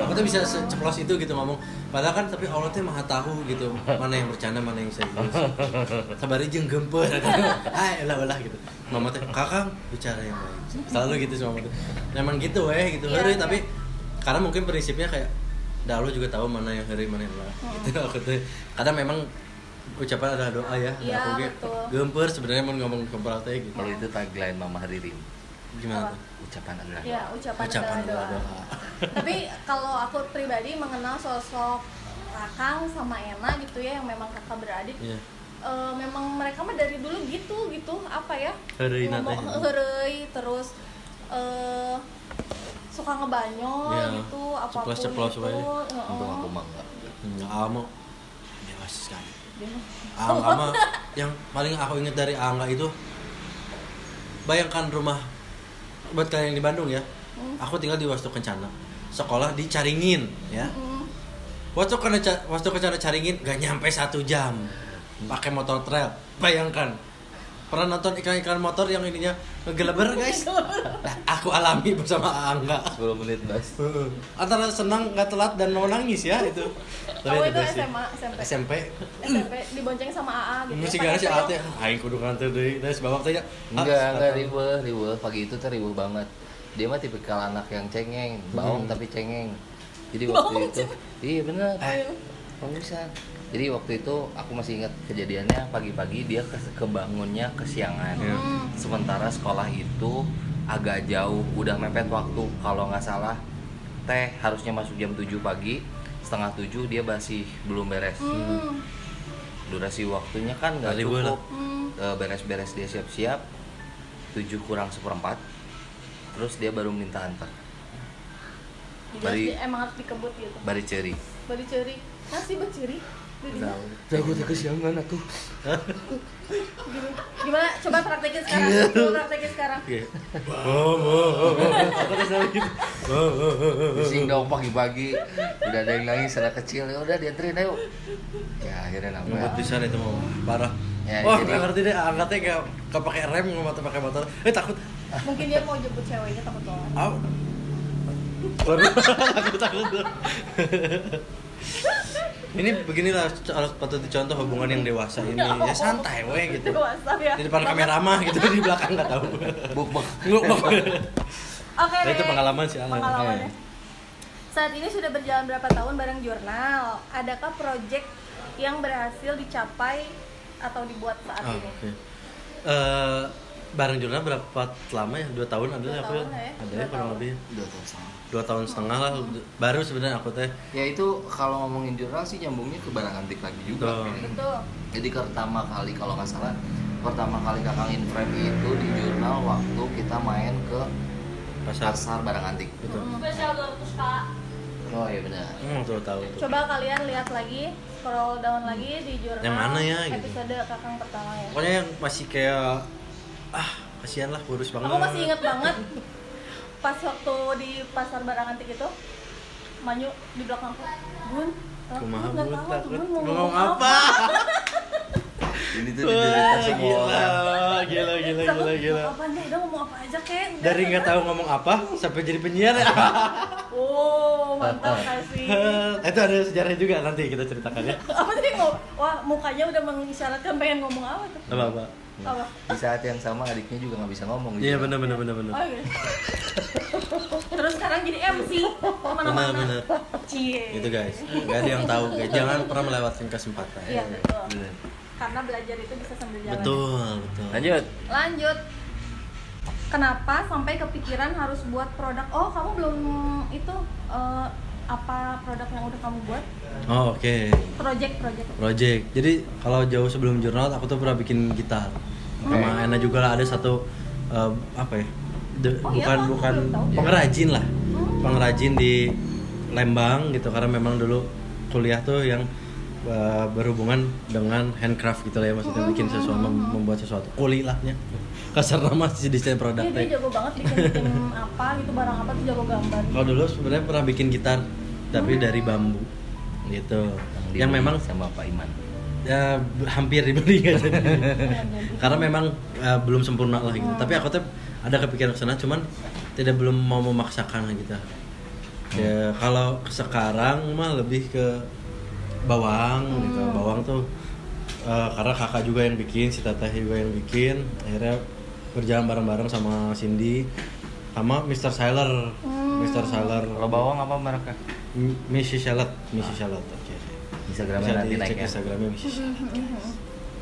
Aku tuh bisa ceplos itu gitu ngomong. Padahal kan tapi Allah teh Maha tahu gitu, mana yang bercanda, mana yang serius. Sabari jeung gempeur. Elah gitu. Mama teh, "Kakang, bicara yang baik." Selalu gitu sama mama tuh. Memang gitu gitu. Heureuy tapi karena mungkin prinsipnya kayak dah Allah juga tahu mana yang heureuy mana yang enggak. Gitu aku tuh. Kadang memang ucapan adalah doa ya. Iya, Aku betul. gempeur sebenarnya mau ngomong ke teh gitu. Kalau itu tagline Mama Ririn. Gimana Apa? tuh? Ucapan adalah Ya, ucapan Ucapan adalah adalah doa. doa. Tapi kalau aku pribadi mengenal sosok Kakang sama Ena gitu ya, yang memang kakak beradik. Iya. Memang mereka mah dari dulu gitu apa ya? Heureuy na teh. Heureuy, terus suka ngebanyol Iya, gitu, apapun ceplos-ceplos itu. we. Untung aku mah enggak. Amo dewasa sekali. Angga mah yang paling aku ingat dari Angga itu, bayangkan rumah buat kalian yang di Bandung ya. Aku tinggal di Wastu Kencana, sekolah di Caringin ya. Wastu Kencana Caringin gak nyampe 1 jam pakai motor trail. Bayangkan, pernah nonton iklan motor yang ininya ngegeleber guys? Nah, aku alami bersama Angga. 10 menit bas. Antara senang nggak telat dan mau nangis ya itu. Kamu itu beda sih. SMA, SMP. SMP. SMP dibonceng sama AA gitu. Mesti Pakai gara si peyong. ate aing kudu nganter deui dari sebab teh. Enggak riweuh. Pagi itu tuh riweuh banget. Dia mah tipikal anak yang cengeng, baong tapi cengeng. Jadi waktu itu, iya bener. Pengusaha. Jadi waktu itu aku masih ingat kejadiannya pagi-pagi dia kebangunnya kesiangan. Sementara sekolah itu agak jauh, udah mepet waktu. Kalau nggak salah teh harusnya masuk jam 7 pagi, setengah 7 dia masih belum beres. Durasi waktunya kan nggak Kali bola. cukup. Beres-beres dia siap-siap 7 kurang 1/4, terus dia baru minta antar. Jadi emang harus dikebut gitu. Bari ceri. Bari ceri. Nasi baceri. Aku tuh kesiangan aku. Gimana? Coba praktekin sekarang. Oke. Aku tuh selalu gitu. Pusing dong pagi-pagi. Udah ada yang nangis anak kecil, ya udah dianterin ayo. Ya akhirnya Ngebut nambah. pisan itu mau parah. Ya, Wah, jadi- nggak ngerti deh, angkatnya nggak pakai rem, nggak pakai motor. Takut. Mungkin dia mau jemput ceweknya takut banget. Au. Waduh, takut. Ini beginilah harus patut dicontoh hubungan yang dewasa ini. Ya santai weh gitu. Dewasa ya. Di depan kamera mah gitu, di belakang nggak tahu. Buk-buk. Oke Nah, itu deh. pengalaman sih Alan. Pengalamannya. Saat ini sudah berjalan berapa tahun bareng jurnal? Adakah project yang berhasil dicapai atau dibuat saat Ah, ini? oke. Bareng jurnal berapa lama ya? 2 tahun ada 2 ya aku tahun ya? ya? Ada 2 ya kurang tahun. lebih. 2 tahun sama. 2 tahun setengah lah. Baru sebenarnya aku teh. Ya itu kalau ngomongin jurnal sih nyambungnya ke barang antik lagi juga. Betul. Betul. Jadi pertama kali kalau nggak salah, pertama kali Kakang Inframe itu di jurnal waktu kita main ke pasar barang antik. Betul. Spesial 200K. Oh iya benar. Tuh tahu tuh. Coba kalian lihat lagi, scroll down lagi di jurnal. Yang mana ya, gitu? Episode Kakang pertama ya. Pokoknya yang masih kayak kasihan lah, kurus banget. Aku masih ingat banget pas waktu di pasar barang antik itu, Manyu di belakangku, Bun, Kumaha, nggak Bun? tahu Takut tuh, Bun, ngomong apa? Ini tuh diderita semua orang. Gila. Apa nih? Udah ngomong apa aja kek? Dari nggak tahu ngomong apa sampai jadi penyiar ya. Oh, mantap kasih. Itu ada sejarah juga, nanti kita ceritakan ya. Apa tadi wah mukanya udah mengisyaratkan pengen ngomong apa tuh? Apa? Apa? Di saat yang sama adiknya juga nggak bisa ngomong. Iya gitu. benar. Oh iya. Terus sekarang jadi MC kemana-mana. Benar. Cie. Itu guys, nggak ada yang tahu guys. Jangan pernah melewatkan kesempatan. Iya betul. Bener. Karena belajar itu bisa sambil jalan. Betul. Lanjut. Lanjut. Kenapa sampai kepikiran harus buat produk? Oh, kamu belum itu apa produk yang udah kamu buat? Oh, oke. Project. Jadi kalau jauh sebelum jurnal aku tuh pernah bikin gitar. Sama Ena juga lah ada satu apa ya? Oh iya, aku bukan belum tahu. pengrajin lah. Pengrajin di Lembang gitu, karena memang dulu kuliah tuh yang berhubungan dengan handcraft gitu lah ya, maksudnya bikin sesuatu, membuat sesuatu kuli lahnya. Kasar nama sih desain produk Dia teh. jago banget bikin apa gitu, barang apa tuh jago gambar. Kalau dulu sebenarnya pernah bikin gitar tapi dari bambu gitu. Yang memang sama Pak Iman. ya hampir dibeli nggak jadi. Karena memang belum sempurna lah gitu. Tapi aku tuh ada kepikiran kesana, cuman belum mau memaksakan lah gitu. Ya kalau sekarang mah lebih ke bawang gitu. Bawang tuh karena kakak juga yang bikin, si teteh juga yang bikin, akhirnya berjalan bareng-bareng sama Cindy sama Mr. Sailor. Mr. Sailor. Kalau bawang apa mereknya? Missy Salad, oke. Instagramnya Bisa nanti dicek naik ya. Instagramnya Missy Salad.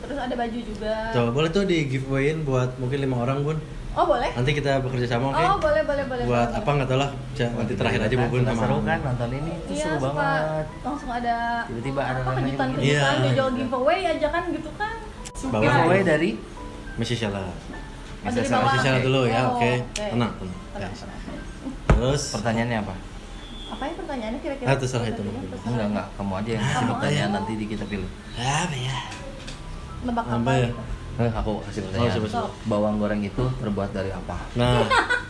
Terus ada baju juga. Tuh, boleh tuh di giveawayin buat mungkin 5 orang, Bun. Oh boleh? Nanti kita bekerja sama, oke? Oh boleh. Buat apa nggak tahu lah. Nanti terakhir aja Bun sama seru kan nonton ini itu Iya, seru suka banget. langsung ada Tiba-tiba ada apa ranahnya kejutan-kejutan, begini. Iya. jual giveaway aja kan gitu kan. Bawa Giveaway dari Messi Sheila. Oh, dari bawah. Messi Sheila dulu ya, Oh, oke. oke. Tenang. Tenang. Terus pertanyaannya apa? Apa ya pertanyaannya kira-kira? Terserah itu. Terserah. Enggak, kamu aja yang kasih Kamu pertanyaan aja. nanti kita pilih. apa ya? Nebak Apa apa ya? gitu. Aku kasih pertanyaan. coba. Bawang goreng itu terbuat dari apa? Nah,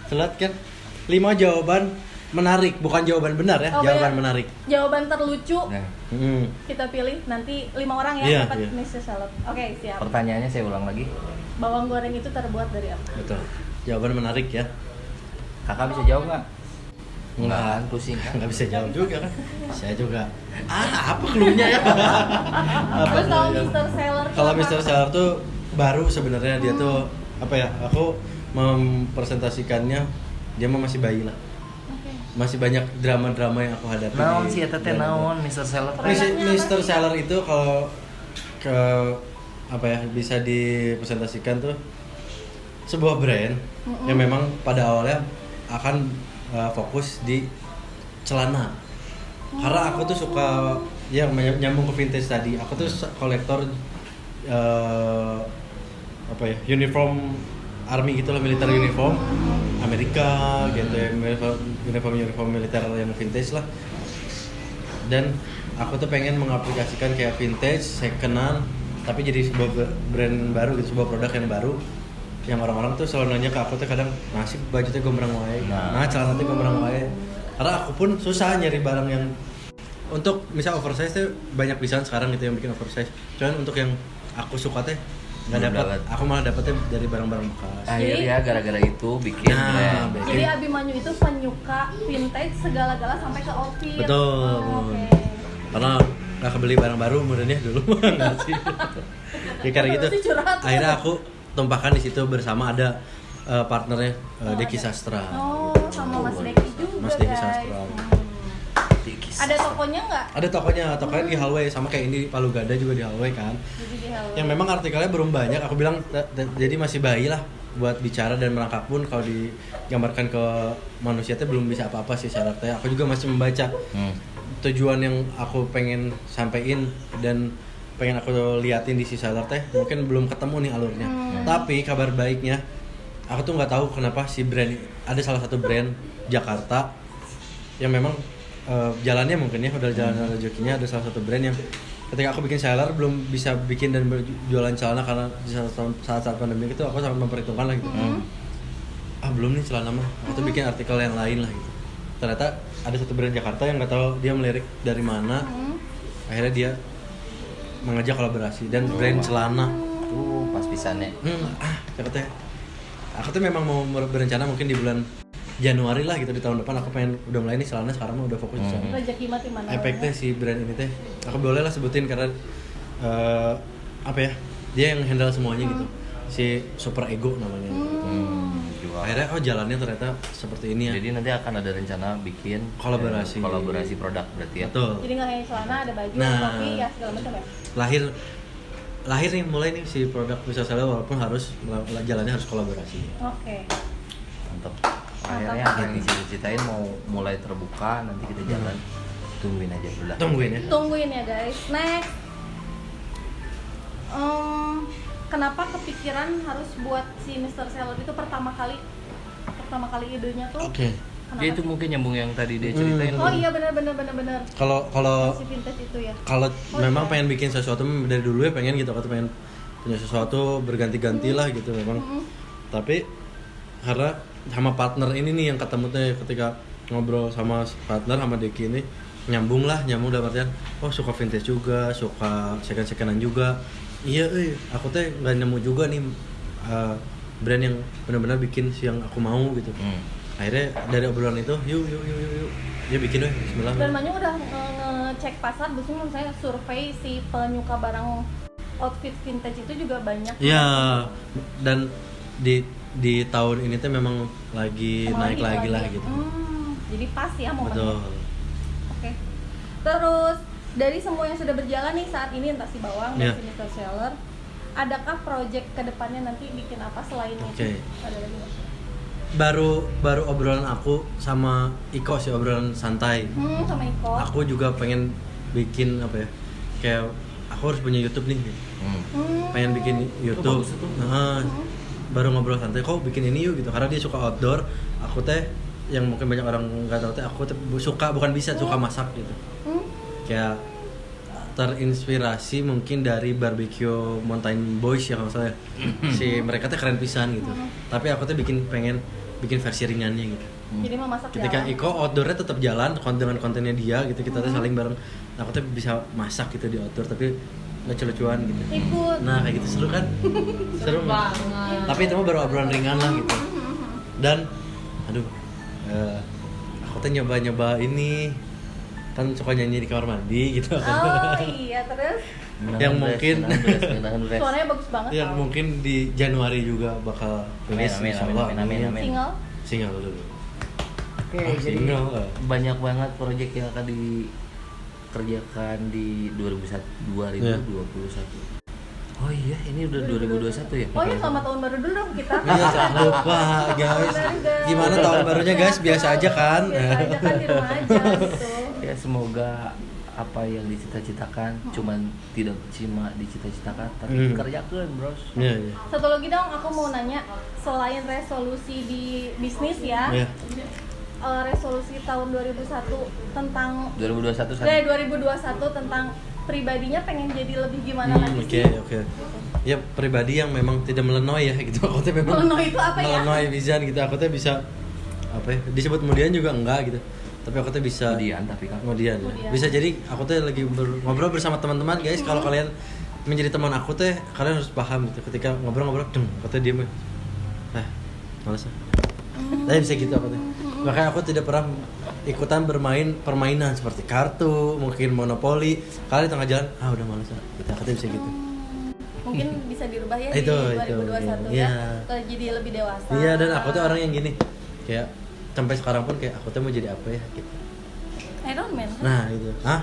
selat kan 5 jawaban menarik, bukan jawaban benar ya, Oh, jawaban iya. menarik. Jawaban terlucu Nah, kita pilih nanti 5 orang ya Iya, dapat iya. Mr. Salad. Oke, siap. pertanyaannya saya ulang lagi. Bawang goreng itu terbuat dari apa? Betul. Jawaban menarik ya. Kakak bisa jawab nggak? Enggak kan, pusing kan? Nggak bisa jawab juga kan. Saya juga. Apa cluenya ya? Terus kalau cluenya? Mr. Seller tuh Kalau apa? Mr. Seller tuh baru sebenarnya dia tuh apa ya? Aku mempresentasikannya dia mah masih bayi lah. Oke. Masih banyak drama-drama yang aku hadapi. Naon di- sih eta teh di- naon Mr. Seller teh? Mr. Seller itu kalau ke apa ya bisa dipresentasikan tuh sebuah brand yang memang pada awalnya akan fokus di celana. Karena aku tuh suka ya nyambung ke vintage tadi. Aku tuh kolektor apa ya uniform army gitu lah, militer uniform Amerika gitu ya, uniform militer yang vintage lah. Dan aku tuh pengen mengaplikasikan kayak vintage, secondan, tapi jadi sebuah brand baru gitu, sebuah produk yang baru. Yang orang-orang tuh selalu nanya ke aku tuh kadang, nasi baju tuh gombrang wae, nah celana tuh gombrang wae. Karena aku pun susah nyari barang yang untuk misal oversize tuh banyak pisan sekarang gitu yang bikin oversize. Cuman untuk yang aku suka teh nggak Belum dapat. dapat. Aku malah dapetnya dari barang-barang bekas. Akhirnya gara-gara itu bikin Nah, brand. Jadi Abimanyu itu penyuka vintage segala-gala sampai ke outfit. Betul. Oh, oke. Karena nggak kebeli barang baru modelnya dulu nggak sih. Ya karena gitu. Lu sih curhat. Akhirnya aku tumpahkan di situ bersama ada partnernya Deki Sastra. Oh, sama Mas Deki juga Mas Deki guys. Sastra. Ada tokonya nggak? Ada tokonya di hallway sama kayak ini di Palu Gada juga di hallway kan. Jadi di Hello. Yang memang artikelnya belum banyak. Aku bilang jadi masih bayi lah buat bicara dan merangkap pun kalau digambarkan ke manusia itu belum bisa apa-apa sih syaratnya. Aku juga masih membaca. Tujuan yang aku pengen sampein dan pengen aku liatin di si seller teh mungkin belum ketemu nih alurnya. Tapi kabar baiknya aku tuh nggak tahu kenapa si brand ada salah satu brand Jakarta yang memang jalannya mungkin ya udah jalan rezekinya, ada salah satu brand yang ketika aku bikin seller belum bisa bikin dan berjualan celana karena di saat pandemi itu aku sangat memperhitungkan lah gitu. Belum nih celana mah, aku tuh bikin artikel yang lain lah gitu. Ternyata ada satu brand Jakarta yang nggak tahu dia melirik dari mana, akhirnya dia mengajak kolaborasi dan brand celana. Pas pisannya. Jakarta. Aku tuh memang mau berencana mungkin di bulan Januari lah gitu di tahun depan aku pengen udah mulai nih celana sekarang mah udah fokus di sana. Rezeki mati mana? Efeknya si brand ini teh, aku boleh lah sebutin karena apa ya dia yang handle semuanya gitu. Si Super Ego namanya. Jual. Akhirnya jalannya ternyata seperti ini ya. Jadi nanti akan ada rencana bikin Kolaborasi. kolaborasi produk berarti ya. Betul. Jadi nggak hanya celana, ada baju, Nah. topi, ya segala macam ya. Lahir nih mulai nih si produk bisa seller walaupun harus jalannya harus kolaborasi. Oke. Mantap. Akhirnya yang diceritain mau mulai terbuka, nanti kita jalan. Tungguin aja dulu lah. Tungguin ya. Tungguin ya guys. Next. Kenapa kepikiran harus buat si Mr. Seller itu pertama kali idenya tuh? Oke. Kenapa Dia itu sih? mungkin nyambung yang tadi dia ceritain. Oh iya benar. Kalau Si vintage itu ya. kalau memang iya. pengen bikin sesuatu dari dulu ya pengen gitu, aku tuh pengen punya sesuatu berganti-ganti lah gitu memang. Tapi karena sama partner ini nih yang ketemu tuh ketika ngobrol sama partner sama Deki ini nyambung dalam artian suka vintage juga, suka second-secondan juga. Iya, aku tuh nggak nemu juga nih brand yang benar-benar bikin yang aku mau gitu. Akhirnya dari obrolan itu yuk dia bikin bismillah. Dan Manyu udah ngecek pasar, biasanya misalnya survei si penyuka barang outfit vintage itu juga banyak. Iya, dan di tahun ini tuh memang lagi naik lagi lah gitu. Jadi pas ya momennya. Betul. Oke. Terus dari semua yang sudah berjalan nih saat ini entah si Bawang dan Iya. si Mr. Seller, adakah project kedepannya nanti bikin apa selain itu? Oke. Ada lagi nggak? Baru obrolan aku sama Iko sih, obrolan santai. Sama Iko. Aku juga pengen bikin apa ya, kayak aku harus punya YouTube nih, pengen bikin YouTube. bagus tuh. Nah, baru ngobrol santai, kok bikin ini yuk gitu, karena dia suka outdoor. Aku teh yang mungkin banyak orang nggak tahu teh, aku teh suka, bukan bisa, suka masak gitu. Kayak terinspirasi mungkin dari barbecue Mountain Boys ya kalau saya. Si mereka teh keren pisan gitu. Tapi aku teh pengen bikin versi ringannya gitu. Jadi memasak Ketika jalan. Iko outdoornya tetap jalan dengan kontennya dia gitu, kita tuh saling bareng. Aku tuh bisa masak gitu di outdoor tapi lucu-lucuan gitu. Ikut. Nah kayak gitu seru kan? Seru nggak? Tapi itu mah baru obrolan ringan lah gitu. Dan aduh, aku tuh nyoba ini kan suka nyanyi di kamar mandi gitu. Oh iya, terus Yang mungkin suaranya bagus banget. yang tau. mungkin di Januari juga bakal rilis, Amin, insya amin, Allah. amin, amin, amin. Single. Single dulu. Oke, jadi single. banyak banget proyek yang akan dikerjakan di 2021. Iya. Oh iya, ini udah 2021 ya? Oh iya, selamat tahun baru dulu dong kita. Iya, jangan lupa guys. Gimana tahun barunya guys? Biasa aja kan? Biasa aja kan di rumah aja gitu. Ya semoga apa yang dicita-citakan cuman tidak cuma dicita-citakan tapi dikerjakan, Bros. Iya, iya. Satu lagi dong, aku mau nanya, selain resolusi di bisnis ya, Iya. resolusi tahun 2001 tentang 2021 2021 tentang pribadinya pengen jadi lebih gimana lagi Oke, sih? oke. Ya pribadi yang memang tidak melenoi ya gitu. Aku tuh memang Melenoi itu apa ya? melenoi pisan gitu. Aku tuh bisa apa ya? Disebut kemudian juga enggak gitu. Tapi aku tuh bisa kemudian tapi kan kemudian ya. Kemudian. Bisa jadi aku tuh lagi ngobrol bersama teman-teman guys. Kalau kalian menjadi teman aku tuh kalian harus paham gitu. Ketika ngobrol-ngobrol, aku tuh diem. Males ah. Tapi bisa gitu aku tuh. Makanya aku tidak pernah ikutan bermain permainan seperti kartu, mungkin monopoli. Kalian di tengah jalan, udah males ah. Gitu, aku tuh bisa gitu. Mungkin bisa dirubah ya Itu, di itu, 2021 iya. ya, ke jadi lebih dewasa. Iya, dan aku tuh orang yang gini. Kayak sampai sekarang pun kayak aku tuh mau jadi apa ya gitu. Iron Man. Nah, itu. Hah?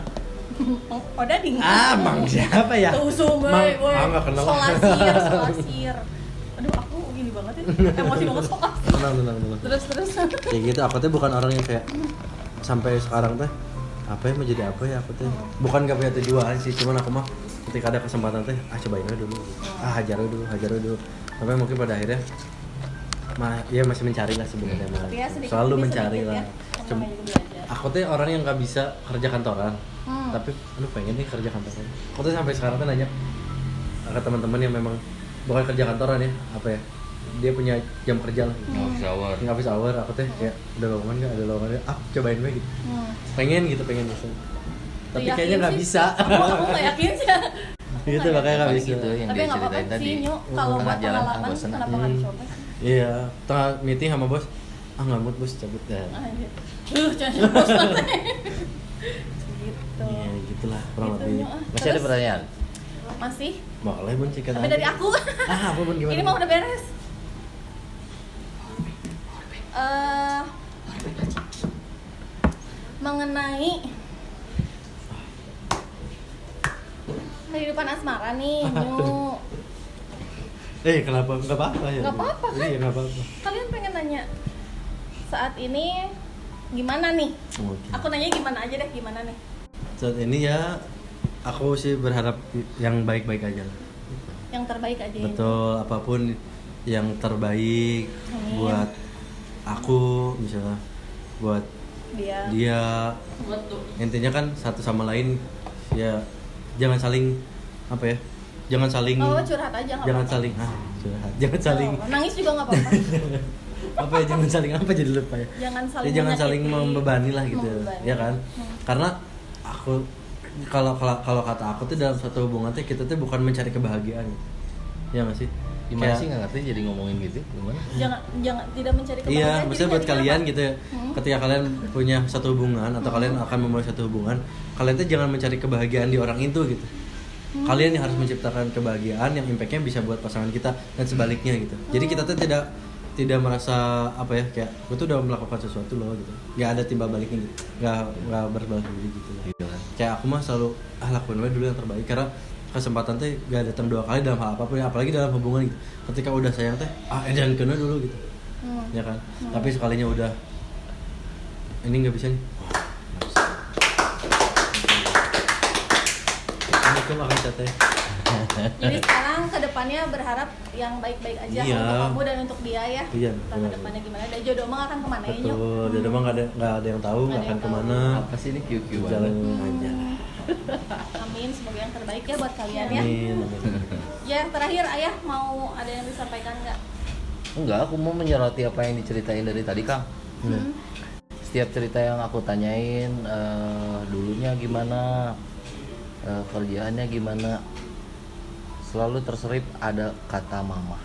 Oh, dading. Mang siapa ya? Tusuk Mang, gue. enggak kenal. Solasir. Aduh, aku gini banget ya. Emosi banget kok. Tenang. Terus. Kayak gitu, aku tuh bukan orang yang kayak sampai sekarang teh apa ya mau jadi apa ya aku tuh bukan gak punya tujuan sih, cuman aku mah ketika ada kesempatan teh cobain aja dulu, hajar dulu sampai mungkin pada akhirnya ya masih mencari lah sebenarnya mah. Tapi ya sedikit Selalu demi mencari sedikit lah. ya. Cuma Namanya juga belajar. aku tuh orang yang nggak bisa kerja kantoran, tapi pengen nih kerja kantoran. Aku tuh sampai sekarang tuh nanya ke teman-teman yang memang bukan kerja kantoran ya, apa ya, dia punya jam kerja lah. shower. Nggak office hour, aku teh kayak ada lowongan nggak, cobain aja gitu. Pengen gitu. Tapi Yakin kayaknya nggak sih. bisa. Aku nggak yakin sih. Gitu makanya nggak bisa. Gitu yang Tapi dia nggak apa-apa ceritain tadi. sih, Nyu. Kalau Tengah buat jalan, pengalaman, bosen. kenapa nggak dicoba sih? Iya, tengah meeting sama bos, nggak mood bos, cabut dah. Anjir. Jangan bosan. Gitu. Iya, gitulah kurang Gitu, lebih. Nyu. Masih ada Terus, pertanyaan? Masih? Boleh bun sikat Tapi dari aku. apa bun gimana? Ini mah udah beres. Mengenai kehidupan asmara nih, Nyu. Kenapa? Nggak apa-apa ya. Nggak apa-apa, kan? Iya nggak apa-apa. Kalian pengen nanya saat ini gimana nih? Oke. Aku nanya gimana aja deh, gimana nih? Saat ini ya, aku sih berharap yang baik-baik aja lah. Yang terbaik aja. Betul, apapun yang terbaik Amin. buat aku misalnya, buat dia. Intinya kan satu sama lain ya, jangan saling apa ya, jangan saling Oh, curhat aja nggak jangan apa-apa. saling jangan saling Oh, nangis juga nggak apa-apa. apa ya, jangan saling apa jadi lupa ya. Jangan saling Ya, jangan saling menyakiti. membebani lah gitu. Membebani. Ya kan? Karena aku kalau kata aku tuh dalam satu hubungan tuh kita tuh bukan mencari kebahagiaan. Ya nggak sih? Gimana Kayak- sih nggak ngerti jadi ngomongin gitu? Gimana? Jangan tidak mencari kebahagiaan. Iya, jadi maksudnya buat jadinya kalian apa? gitu ya. Ketika kalian punya satu hubungan atau kalian akan memulai satu hubungan, kalian tuh jangan mencari kebahagiaan di orang itu gitu. Kalian yang harus menciptakan kebahagiaan yang impact-nya bisa buat pasangan kita dan sebaliknya gitu. Jadi kita tuh tidak merasa apa ya, kayak gue tuh udah melakukan sesuatu loh gitu. Nggak ada timbal baliknya gitu. Nggak berbalas budi gitu lah. Gitu kan. Kayak aku mah selalu lakuin aja dulu yang terbaik, karena kesempatan teh gak datang 2 kali dalam hal apapun, apalagi dalam hubungan gitu. Ketika udah sayang teh jangan kena dulu gitu. Ya kan. Tapi sekalinya udah ini nggak bisa nih. Ini kok akan teh. Jadi sekarang kedepannya berharap yang baik-baik aja Iya. untuk kamu dan untuk dia ya. Iya, Entah benar. kedepannya gimana. Dan jodoh mah akan kemana ya Nyok? Betul. Jadi emang nggak ada yang tahu, nggak Nggak ada akan yang tahu. kemana. Apa sih ini QQ Jalan banget? aja. Amin, semoga yang terbaik ya buat kalian ya. Amin. Amin. Ya yang terakhir Ayah mau ada yang disampaikan nggak? Enggak, aku mau menyoroti apa yang diceritain dari tadi Kang. Setiap cerita yang aku tanyain, dulunya gimana, kerjaannya gimana, selalu terselip ada kata mama.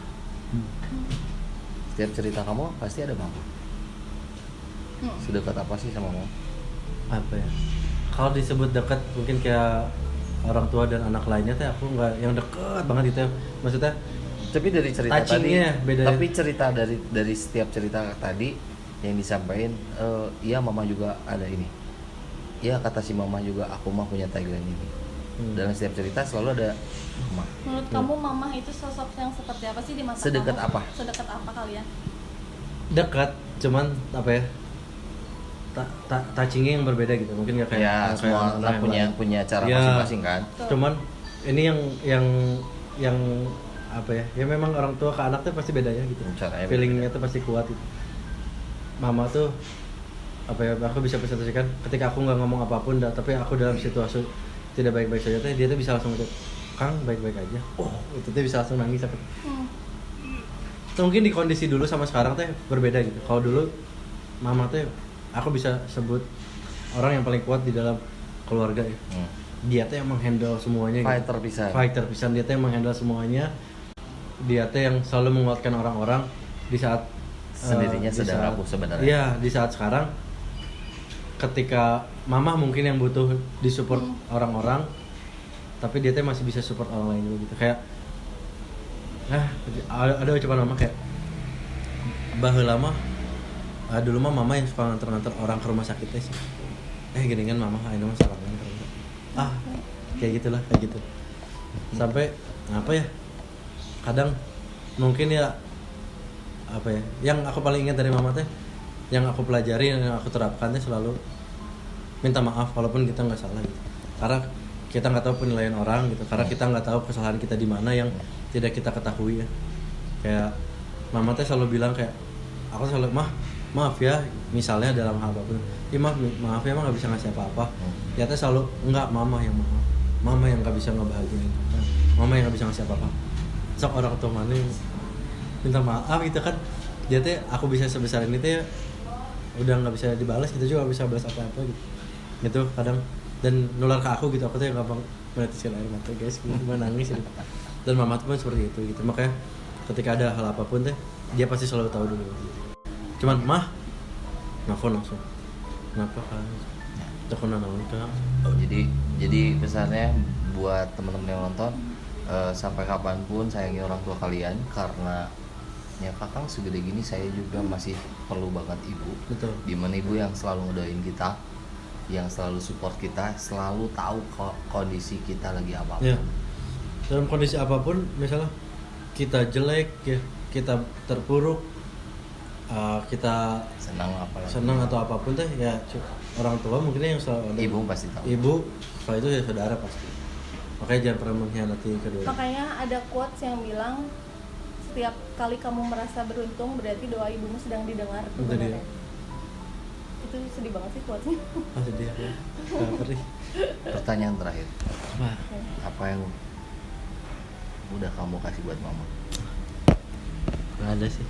Setiap cerita kamu pasti ada mama. Sedekat apa sih sama mama? Apa ya? Kalau disebut dekat mungkin kayak orang tua dan anak lainnya teh aku nggak yang deket banget gitu ya. Maksudnya Tapi dari cerita tadi, touchingnya beda. tapi cerita dari setiap cerita tadi yang disampaikan, iya mama juga ada ini. Iya kata si mama juga, aku mah punya tagline ini. Dalam setiap cerita selalu ada mama. Menurut kamu mamah itu sosok yang seperti apa sih di mata Sedekat kamu? apa? Sedekat apa kalian? dekat, cuman apa ya? Touchingnya yang berbeda gitu. Mungkin nggak kayak Ya kayak semua orang anak lain. punya cara Ya. masing-masing kan. Betul. Cuman ini yang apa ya? Ya memang orang tua ke anak tuh pasti beda ya gitu. Caranya Feelingnya tuh pasti kuat gitu. Mama tuh apa ya? Aku bisa presentasikan ketika aku nggak ngomong apapun, tapi aku dalam situasi tidak baik-baik saja, teh dia tuh bisa langsung ngechat, Kang baik-baik aja. Oh itu tuh bisa langsung nangis apa? Itu mungkin di kondisi dulu sama sekarang teh berbeda gitu. Kalau dulu mama teh aku bisa sebut orang yang paling kuat di dalam keluarga ya. Dia teh yang menghandle semuanya gitu. Fighter bisa. Fighter pisan, dia teh yang menghandle semuanya. Dia teh yang selalu menguatkan orang-orang di saat Sendirinya di sedang saat- rapuh sebenarnya. Iya, di saat sekarang ketika mama mungkin yang butuh disupport orang-orang, tapi dia teh masih bisa support orang lain juga gitu. Kayak ada ucapan mama kayak baheula mah dulu mah mama yang suka nganter-nganter orang ke rumah sakit teh sih. Gini kan mama ayeuna mah salah nganter. Kayak gitulah, kayak gitu. Sampai apa ya? Kadang mungkin ya apa ya? Yang aku paling ingat dari mama teh, yang aku pelajari, yang aku terapkan teh selalu minta maaf walaupun kita nggak salah gitu. Karena kita nggak tahu penilaian orang gitu. Karena kita nggak tahu kesalahan kita di mana yang tidak kita ketahui ya. Kayak mama teh selalu bilang kayak aku selalu maaf ya, misalnya dalam hal apapun. Maaf ya, emang nggak bisa ngasih apa-apa. Ya teh selalu enggak, mama yang maaf. Mama yang nggak bisa ngebahagiain. Mama yang nggak bisa ngasih apa-apa. Sok orang tua mana yang minta maaf gitu kan. Dia teh aku bisa sebesar ini teh udah nggak bisa dibalas, kita juga nggak bisa balas apa-apa gitu. Gitu kadang dan nular ke aku gitu, aku tuh gampang menetiskan air mata guys, cuma nangis gitu. Dan mama tuh pun seperti itu gitu. Makanya ketika ada hal apapun teh dia pasti selalu tahu dulu gitu. Cuman nelfon langsung, kenapa kan tekan naon kan. Jadi pesannya buat teman-teman yang nonton, sampai kapanpun sayangi orang tua kalian, karena ya kakang segede gini saya juga masih perlu banget ibu. Betul. Dimana ibu yang selalu ngedoain kita, yang selalu support kita, selalu tahu kondisi kita lagi apa. Ya. Dalam kondisi apapun, misalnya kita jelek ya, kita terpuruk, kita Senang apa? senang atau apapun teh ya orang tua mungkin yang selalu ada. Ibu pasti tahu. Ibu, kalau itu ya saudara pasti. Makanya jangan pernah mengkhianati kedua. Makanya ada quotes yang bilang setiap kali kamu merasa beruntung berarti doa ibumu sedang didengar. Itu dia. Itu sedih banget sih quotesnya. Sedih ya. Perih. Pertanyaan terakhir, Apa? apa yang udah kamu kasih buat mama? Gak ada sih.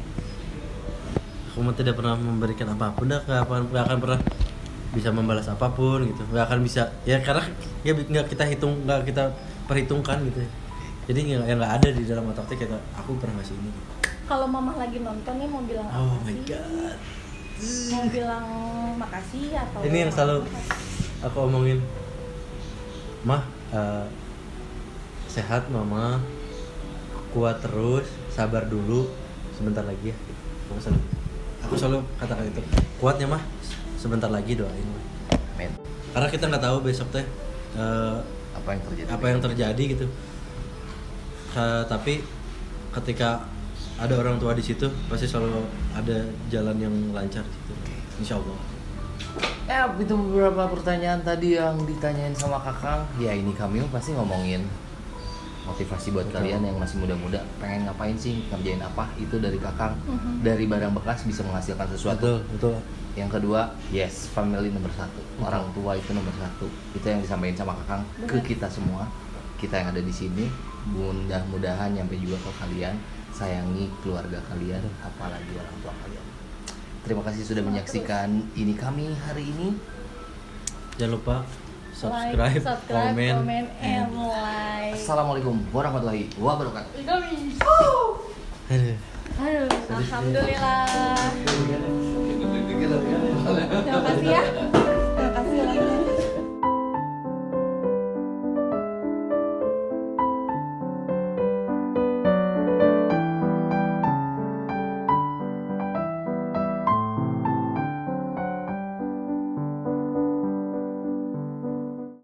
Aku mah tidak pernah memberikan apapun, gak akan pernah bisa membalas apapun gitu. Gak akan bisa. Ya karena ya nggak kita hitung, nggak kita perhitungkan gitu. Jadi yang nggak ada di dalam otak kita. Aku pernah ngasih ini. Kalau mama lagi nonton nih mau bilang apa Oh my sih? god. Mau bilang makasih atau Ini yang selalu aku omongin. Mah, sehat mama, kuat terus, sabar dulu, sebentar lagi ya. Aku selalu katakan itu. Kuatnya mah, sebentar lagi doain. Men. Karena kita nggak tahu besok teh apa yang terjadi gitu. Tapi ketika ada orang tua di situ pasti selalu ada jalan yang lancar di situ. Insya Allah. Itu beberapa pertanyaan tadi yang ditanyain sama Kakang. Ya ini kami pasti ngomongin motivasi buat kalian yang masih muda-muda, pengen ngapain sih, ngerjain apa, itu dari Kakang. Dari barang bekas bisa menghasilkan sesuatu. Betul. Yang kedua, yes, family nomor satu, orang tua itu nomor satu. Itu yang disampaikan sama Kakang ke kita semua, kita yang ada di sini. Mudah-mudahan nyampe juga ke kalian, sayangi keluarga kalian, apalagi orang tua kalian. Terima kasih sudah menyaksikan ini kami hari ini. Jangan lupa subscribe, komen, and like. Assalamualaikum warahmatullahi wabarakatuh. Aduh. Aduh, alhamdulillah. Terima kasih ya.